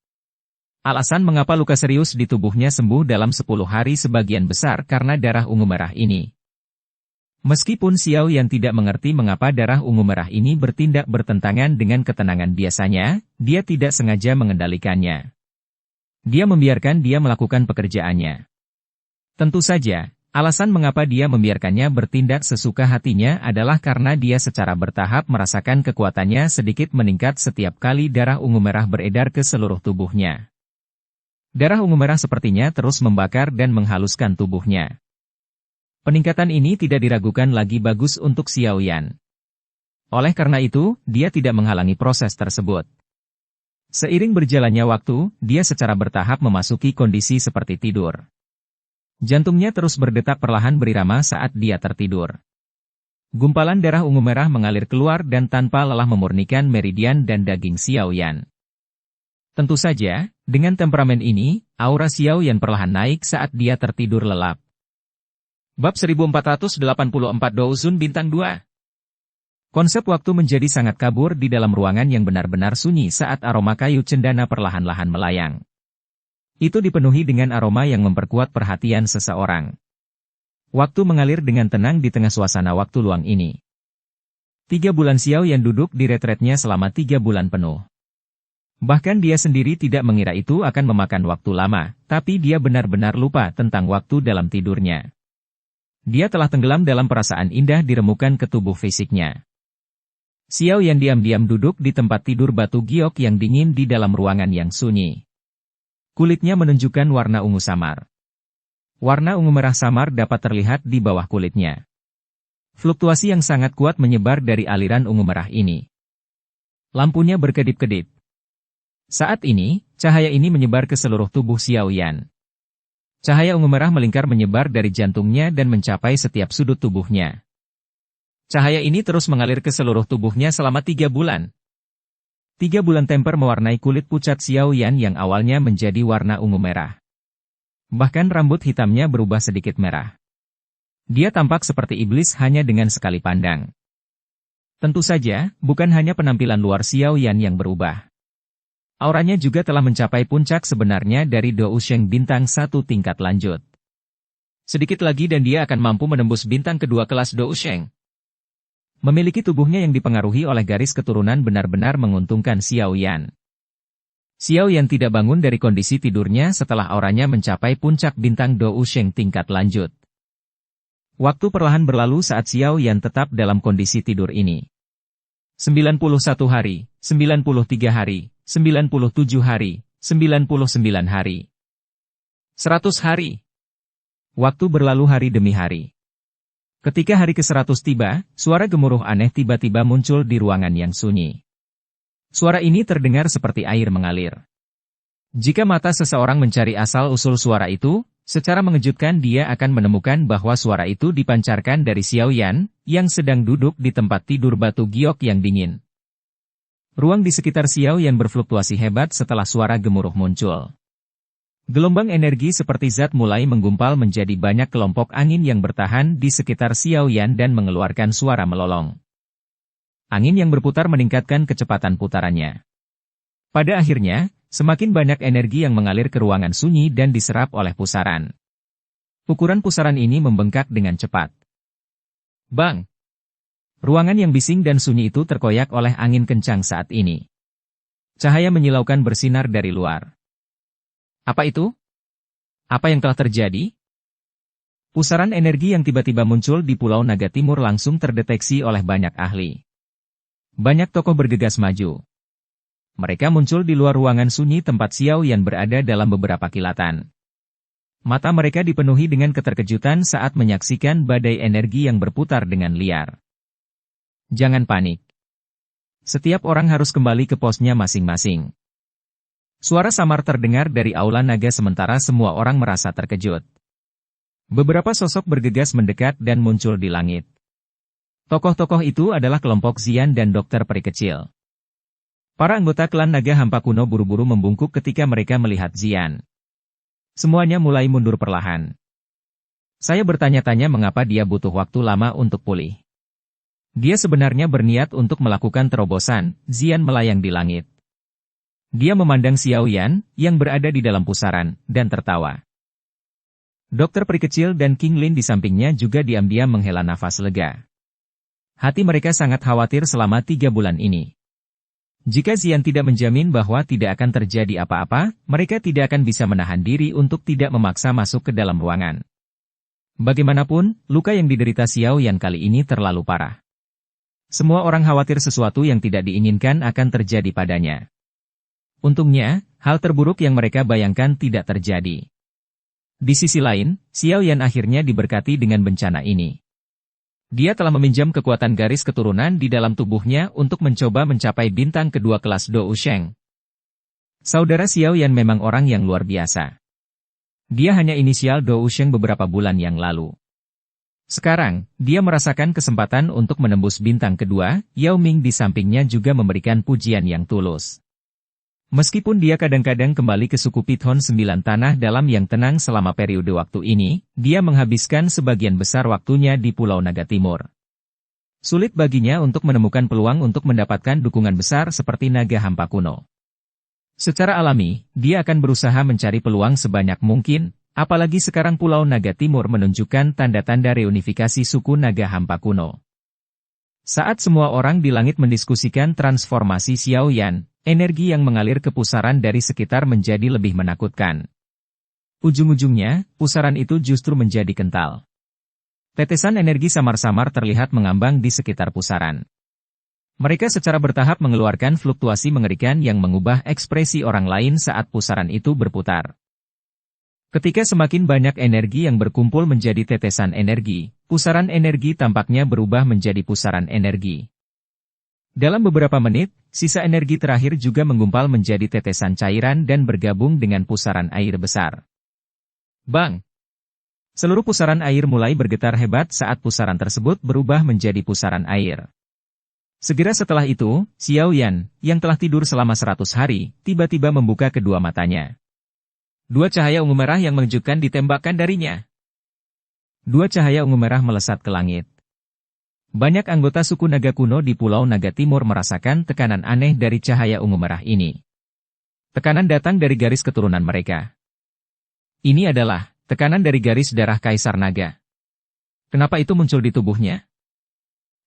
Speaker 1: Alasan mengapa luka serius di tubuhnya sembuh dalam 10 hari sebagian besar karena darah ungu merah ini. Meskipun Xiao Yan tidak mengerti mengapa darah ungu merah ini bertindak bertentangan dengan ketenangan biasanya, dia tidak sengaja mengendalikannya. Dia membiarkan dia melakukan pekerjaannya. Tentu saja, alasan mengapa dia membiarkannya bertindak sesuka hatinya adalah karena dia secara bertahap merasakan kekuatannya sedikit meningkat setiap kali darah ungu merah beredar ke seluruh tubuhnya. Darah ungu merah sepertinya terus membakar dan menghaluskan tubuhnya. Peningkatan ini tidak diragukan lagi bagus untuk Xiao Yan. Oleh karena itu, dia tidak menghalangi proses tersebut. Seiring berjalannya waktu, dia secara bertahap memasuki kondisi seperti tidur. Jantungnya terus berdetak perlahan berirama saat dia tertidur. Gumpalan darah ungu merah mengalir keluar dan tanpa lelah memurnikan meridian dan daging Xiao Yan. Tentu saja, dengan temperamen ini, aura Xiao Yan perlahan naik saat dia tertidur lelap. Bab 1484 Douzun Bintang 2. Konsep waktu menjadi sangat kabur di dalam ruangan yang benar-benar sunyi saat aroma kayu cendana perlahan-lahan melayang. Itu dipenuhi dengan aroma yang memperkuat perhatian seseorang. Waktu mengalir dengan tenang di tengah suasana waktu luang ini. 3 bulan Xiao Yan duduk di retretnya selama 3 bulan penuh. Bahkan dia sendiri tidak mengira itu akan memakan waktu lama, tapi dia benar-benar lupa tentang waktu dalam tidurnya. Dia telah tenggelam dalam perasaan indah diremukan ke tubuh fisiknya. Xiao Yan diam-diam duduk di tempat tidur batu giok yang dingin di dalam ruangan yang sunyi. Kulitnya menunjukkan warna ungu samar. Warna ungu merah samar dapat terlihat di bawah kulitnya. Fluktuasi yang sangat kuat menyebar dari aliran ungu merah ini. Lampunya berkedip-kedip. Saat ini, cahaya ini menyebar ke seluruh tubuh Xiao Yan. Cahaya ungu merah melingkar menyebar dari jantungnya dan mencapai setiap sudut tubuhnya. Cahaya ini terus mengalir ke seluruh tubuhnya selama 3 bulan. 3 bulan temper mewarnai kulit pucat Xiao Yan yang awalnya menjadi warna ungu merah. Bahkan rambut hitamnya berubah sedikit merah. Dia tampak seperti iblis hanya dengan sekali pandang. Tentu saja, bukan hanya penampilan luar Xiao Yan yang berubah. Auranya juga telah mencapai puncak sebenarnya dari Dou Sheng bintang 1 tingkat lanjut. Sedikit lagi dan dia akan mampu menembus bintang kedua kelas Dou Sheng. Memiliki tubuhnya yang dipengaruhi oleh garis keturunan benar-benar menguntungkan Xiao Yan. Xiao Yan tidak bangun dari kondisi tidurnya setelah auranya mencapai puncak bintang Dou Sheng tingkat lanjut. Waktu perlahan berlalu saat Xiao Yan tetap dalam kondisi tidur ini. 91 hari, 93 hari, 97 hari, 99 hari. 100 hari. Waktu berlalu hari demi hari. Ketika hari ke-100 tiba, suara gemuruh aneh tiba-tiba muncul di ruangan yang sunyi. Suara ini terdengar seperti air mengalir. Jika mata seseorang mencari asal-usul suara itu, secara mengejutkan dia akan menemukan bahwa suara itu dipancarkan dari Xiao Yan, yang sedang duduk di tempat tidur batu giok yang dingin. Ruang di sekitar Xiao Yan berfluktuasi hebat setelah suara gemuruh muncul. Gelombang energi seperti zat mulai menggumpal menjadi banyak kelompok angin yang bertahan di sekitar Xiao Yan dan mengeluarkan suara melolong. Angin yang berputar meningkatkan kecepatan putarannya. Pada akhirnya, semakin banyak energi yang mengalir ke ruangan sunyi dan diserap oleh pusaran. Ukuran pusaran ini membengkak dengan cepat. Bang! Ruangan yang bising dan sunyi itu terkoyak oleh angin kencang saat ini. Cahaya menyilaukan bersinar dari luar. Apa itu? Apa yang telah terjadi? Pusaran energi yang tiba-tiba muncul di Pulau Naga Timur langsung terdeteksi oleh banyak ahli. Banyak tokoh bergegas maju. Mereka muncul di luar ruangan sunyi tempat Xiao Yan berada dalam beberapa kilatan. Mata mereka dipenuhi dengan keterkejutan saat menyaksikan badai energi yang berputar dengan liar. Jangan panik. Setiap orang harus kembali ke posnya masing-masing. Suara samar terdengar dari aula naga sementara semua orang merasa terkejut. Beberapa sosok bergegas mendekat dan muncul di langit. Tokoh-tokoh itu adalah kelompok Xian dan dokter peri kecil. Para anggota klan naga hampa kuno buru-buru membungkuk ketika mereka melihat Xian. Semuanya mulai mundur perlahan. Saya bertanya-tanya mengapa dia butuh waktu lama untuk pulih. Dia sebenarnya berniat untuk melakukan terobosan. Xian melayang di langit. Dia memandang Xiao Yan, yang berada di dalam pusaran, dan tertawa. Dokter peri kecil dan King Lin di sampingnya juga diam-diam menghela nafas lega. Hati mereka sangat khawatir selama 3 bulan ini. Jika Xian tidak menjamin bahwa tidak akan terjadi apa-apa, mereka tidak akan bisa menahan diri untuk tidak memaksa masuk ke dalam ruangan. Bagaimanapun, luka yang diderita Xiao Yan kali ini terlalu parah. Semua orang khawatir sesuatu yang tidak diinginkan akan terjadi padanya. Untungnya, hal terburuk yang mereka bayangkan tidak terjadi. Di sisi lain, Xiao Yan akhirnya diberkati dengan bencana ini. Dia telah meminjam kekuatan garis keturunan di dalam tubuhnya untuk mencoba mencapai bintang kedua kelas Dou Sheng. Saudara Xiao Yan memang orang yang luar biasa. Dia hanya inisial Dou Sheng beberapa bulan yang lalu. Sekarang, dia merasakan kesempatan untuk menembus bintang kedua. Yao Ming di sampingnya juga memberikan pujian yang tulus. Meskipun dia kadang-kadang kembali ke suku Pithon 9 tanah dalam yang tenang selama periode waktu ini, dia menghabiskan sebagian besar waktunya di Pulau Naga Timur. Sulit baginya untuk menemukan peluang untuk mendapatkan dukungan besar seperti naga hampa kuno. Secara alami, dia akan berusaha mencari peluang sebanyak mungkin, apalagi sekarang Pulau Naga Timur menunjukkan tanda-tanda reunifikasi suku naga hampa kuno. Saat semua orang di langit mendiskusikan transformasi Xiao Yan, energi yang mengalir ke pusaran dari sekitar menjadi lebih menakutkan. Ujung-ujungnya, pusaran itu justru menjadi kental. Tetesan energi samar-samar terlihat mengambang di sekitar pusaran. Mereka secara bertahap mengeluarkan fluktuasi mengerikan yang mengubah ekspresi orang lain saat pusaran itu berputar. Ketika semakin banyak energi yang berkumpul menjadi tetesan energi, pusaran energi tampaknya berubah menjadi pusaran energi. Dalam beberapa menit, sisa energi terakhir juga menggumpal menjadi tetesan cairan dan bergabung dengan pusaran air besar. Bang! Seluruh pusaran air mulai bergetar hebat saat pusaran tersebut berubah menjadi pusaran air. Segera setelah itu, Xiao Yan, yang telah tidur selama 100 hari, tiba-tiba membuka kedua matanya. 2 cahaya ungu merah yang mengejutkan ditembakkan darinya. Dua cahaya ungu merah melesat ke langit. Banyak anggota suku naga kuno di Pulau Naga Timur merasakan tekanan aneh dari cahaya ungu merah ini. Tekanan datang dari garis keturunan mereka. Ini adalah tekanan dari garis darah Kaisar Naga. Kenapa itu muncul di tubuhnya?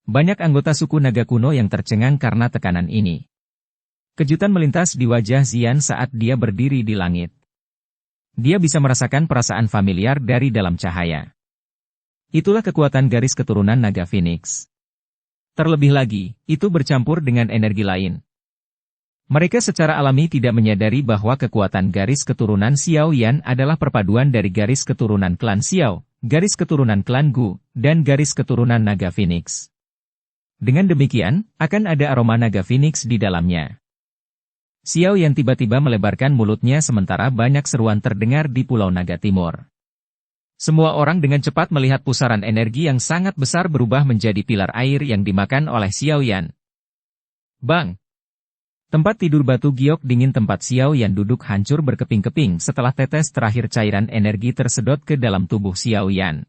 Speaker 1: Banyak anggota suku naga kuno yang tercengang karena tekanan ini. Kejutan melintas di wajah Xian saat dia berdiri di langit. Dia bisa merasakan perasaan familiar dari dalam cahaya. Itulah kekuatan garis keturunan naga Phoenix. Terlebih lagi, itu bercampur dengan energi lain. Mereka secara alami tidak menyadari bahwa kekuatan garis keturunan Xiao Yan adalah perpaduan dari garis keturunan klan Xiao, garis keturunan klan Gu, dan garis keturunan naga Phoenix. Dengan demikian, akan ada aroma naga Phoenix di dalamnya. Xiao Yan tiba-tiba melebarkan mulutnya sementara banyak seruan terdengar di Pulau Naga Timur. Semua orang dengan cepat melihat pusaran energi yang sangat besar berubah menjadi pilar air yang dimakan oleh Xiao Yan. Bang! Tempat tidur batu giok dingin tempat Xiao Yan duduk hancur berkeping-keping setelah tetes terakhir cairan energi tersedot ke dalam tubuh Xiao Yan.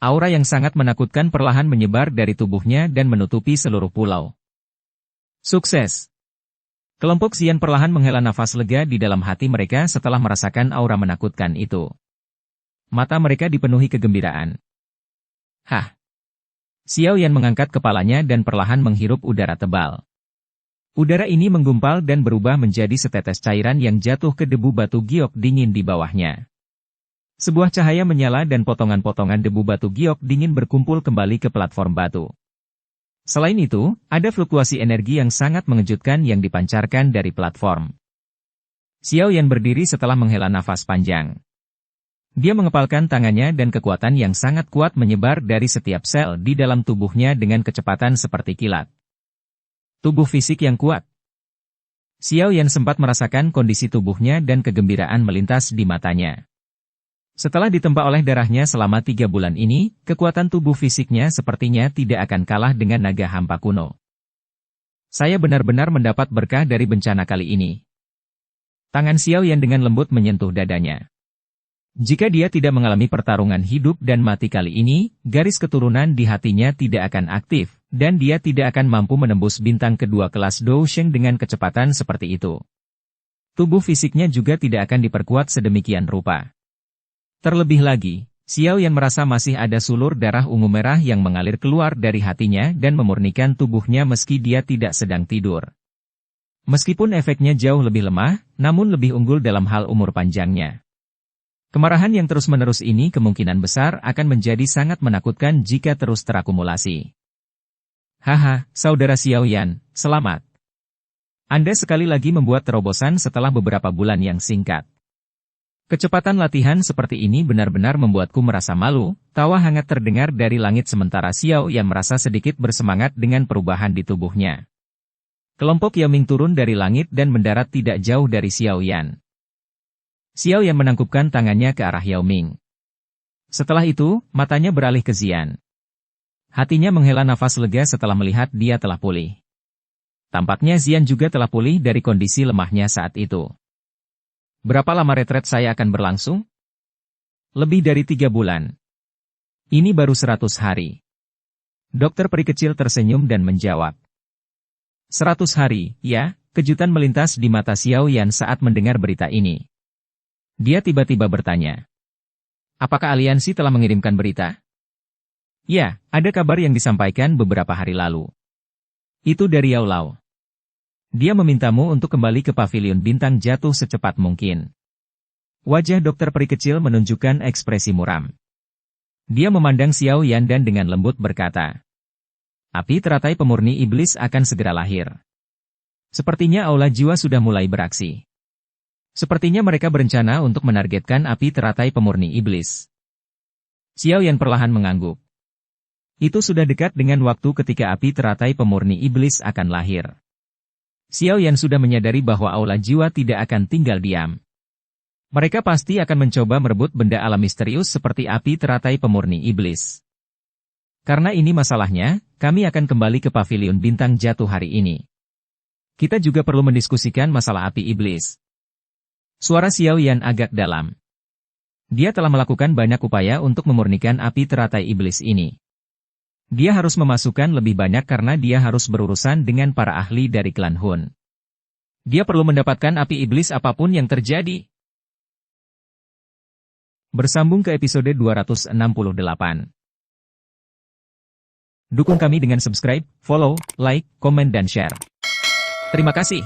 Speaker 1: Aura yang sangat menakutkan perlahan menyebar dari tubuhnya dan menutupi seluruh pulau. Sukses! Kelompok Xian perlahan menghela nafas lega di dalam hati mereka setelah merasakan aura menakutkan itu. Mata mereka dipenuhi kegembiraan. Hah! Xiao Yan mengangkat kepalanya dan perlahan menghirup udara tebal. Udara ini menggumpal dan berubah menjadi setetes cairan yang jatuh ke debu batu giok dingin di bawahnya. Sebuah cahaya menyala dan potongan-potongan debu batu giok dingin berkumpul kembali ke platform batu. Selain itu, ada fluktuasi energi yang sangat mengejutkan yang dipancarkan dari platform. Xiao Yan berdiri setelah menghela nafas panjang. Dia mengepalkan tangannya dan kekuatan yang sangat kuat menyebar dari setiap sel di dalam tubuhnya dengan kecepatan seperti kilat. Tubuh fisik yang kuat. Xiao Yan sempat merasakan kondisi tubuhnya dan kegembiraan melintas di matanya. Setelah ditempa oleh darahnya selama 3 bulan ini, kekuatan tubuh fisiknya sepertinya tidak akan kalah dengan naga hampa kuno. Saya benar-benar mendapat berkah dari bencana kali ini. Tangan Xiao Yan dengan lembut menyentuh dadanya. Jika dia tidak mengalami pertarungan hidup dan mati kali ini, garis keturunan di hatinya tidak akan aktif, dan dia tidak akan mampu menembus bintang kedua kelas Dou Sheng dengan kecepatan seperti itu. Tubuh fisiknya juga tidak akan diperkuat sedemikian rupa. Terlebih lagi, Xiao Yan merasa masih ada sulur darah ungu merah yang mengalir keluar dari hatinya dan memurnikan tubuhnya meski dia tidak sedang tidur. Meskipun efeknya jauh lebih lemah, namun lebih unggul dalam hal umur panjangnya. Kemarahan yang terus-menerus ini kemungkinan besar akan menjadi sangat menakutkan jika terus terakumulasi. Haha, saudara Xiao Yan, selamat. Anda sekali lagi membuat terobosan setelah beberapa bulan yang singkat. Kecepatan latihan seperti ini benar-benar membuatku merasa malu. Tawa hangat terdengar dari langit sementara Xiao Yan merasa sedikit bersemangat dengan perubahan di tubuhnya. Kelompok Yao Ming turun dari langit dan mendarat tidak jauh dari Xiao Yan. Xiao Yan menangkupkan tangannya ke arah Yao Ming. Setelah itu, matanya beralih ke Xian. Hatinya menghela nafas lega setelah melihat dia telah pulih. Tampaknya Xian juga telah pulih dari kondisi lemahnya saat itu. Berapa lama retret saya akan berlangsung? Lebih dari 3 bulan. Ini baru 100 hari. Dokter peri kecil tersenyum dan menjawab. 100 hari, ya, kejutan melintas di mata Xiao Yan saat mendengar berita ini. Dia tiba-tiba bertanya. Apakah aliansi telah mengirimkan berita? Ya, ada kabar yang disampaikan beberapa hari lalu. Itu dari Yao Lao. Dia memintamu untuk kembali ke pavilion bintang jatuh secepat mungkin. Wajah dokter peri kecil menunjukkan ekspresi muram. Dia memandang Xiao Yan dan dengan lembut berkata. Api teratai pemurni iblis akan segera lahir. Sepertinya aula jiwa sudah mulai beraksi. Sepertinya mereka berencana untuk menargetkan api teratai pemurni iblis. Xiao Yan perlahan mengangguk. Itu sudah dekat dengan waktu ketika api teratai pemurni iblis akan lahir. Xiao Yan sudah menyadari bahwa aula jiwa tidak akan tinggal diam. Mereka pasti akan mencoba merebut benda alam misterius seperti api teratai pemurni iblis. Karena ini masalahnya, kami akan kembali ke pavilion bintang jatuh hari ini. Kita juga perlu mendiskusikan masalah api iblis. Suara Xiao Yan agak dalam. Dia telah melakukan banyak upaya untuk memurnikan api teratai iblis ini. Dia harus memasukkan lebih banyak karena dia harus berurusan dengan para ahli dari klan Hun. Dia perlu mendapatkan api iblis apapun yang terjadi. Bersambung ke episode 268. Dukung kami dengan subscribe, follow, like, komen dan share. Terima kasih.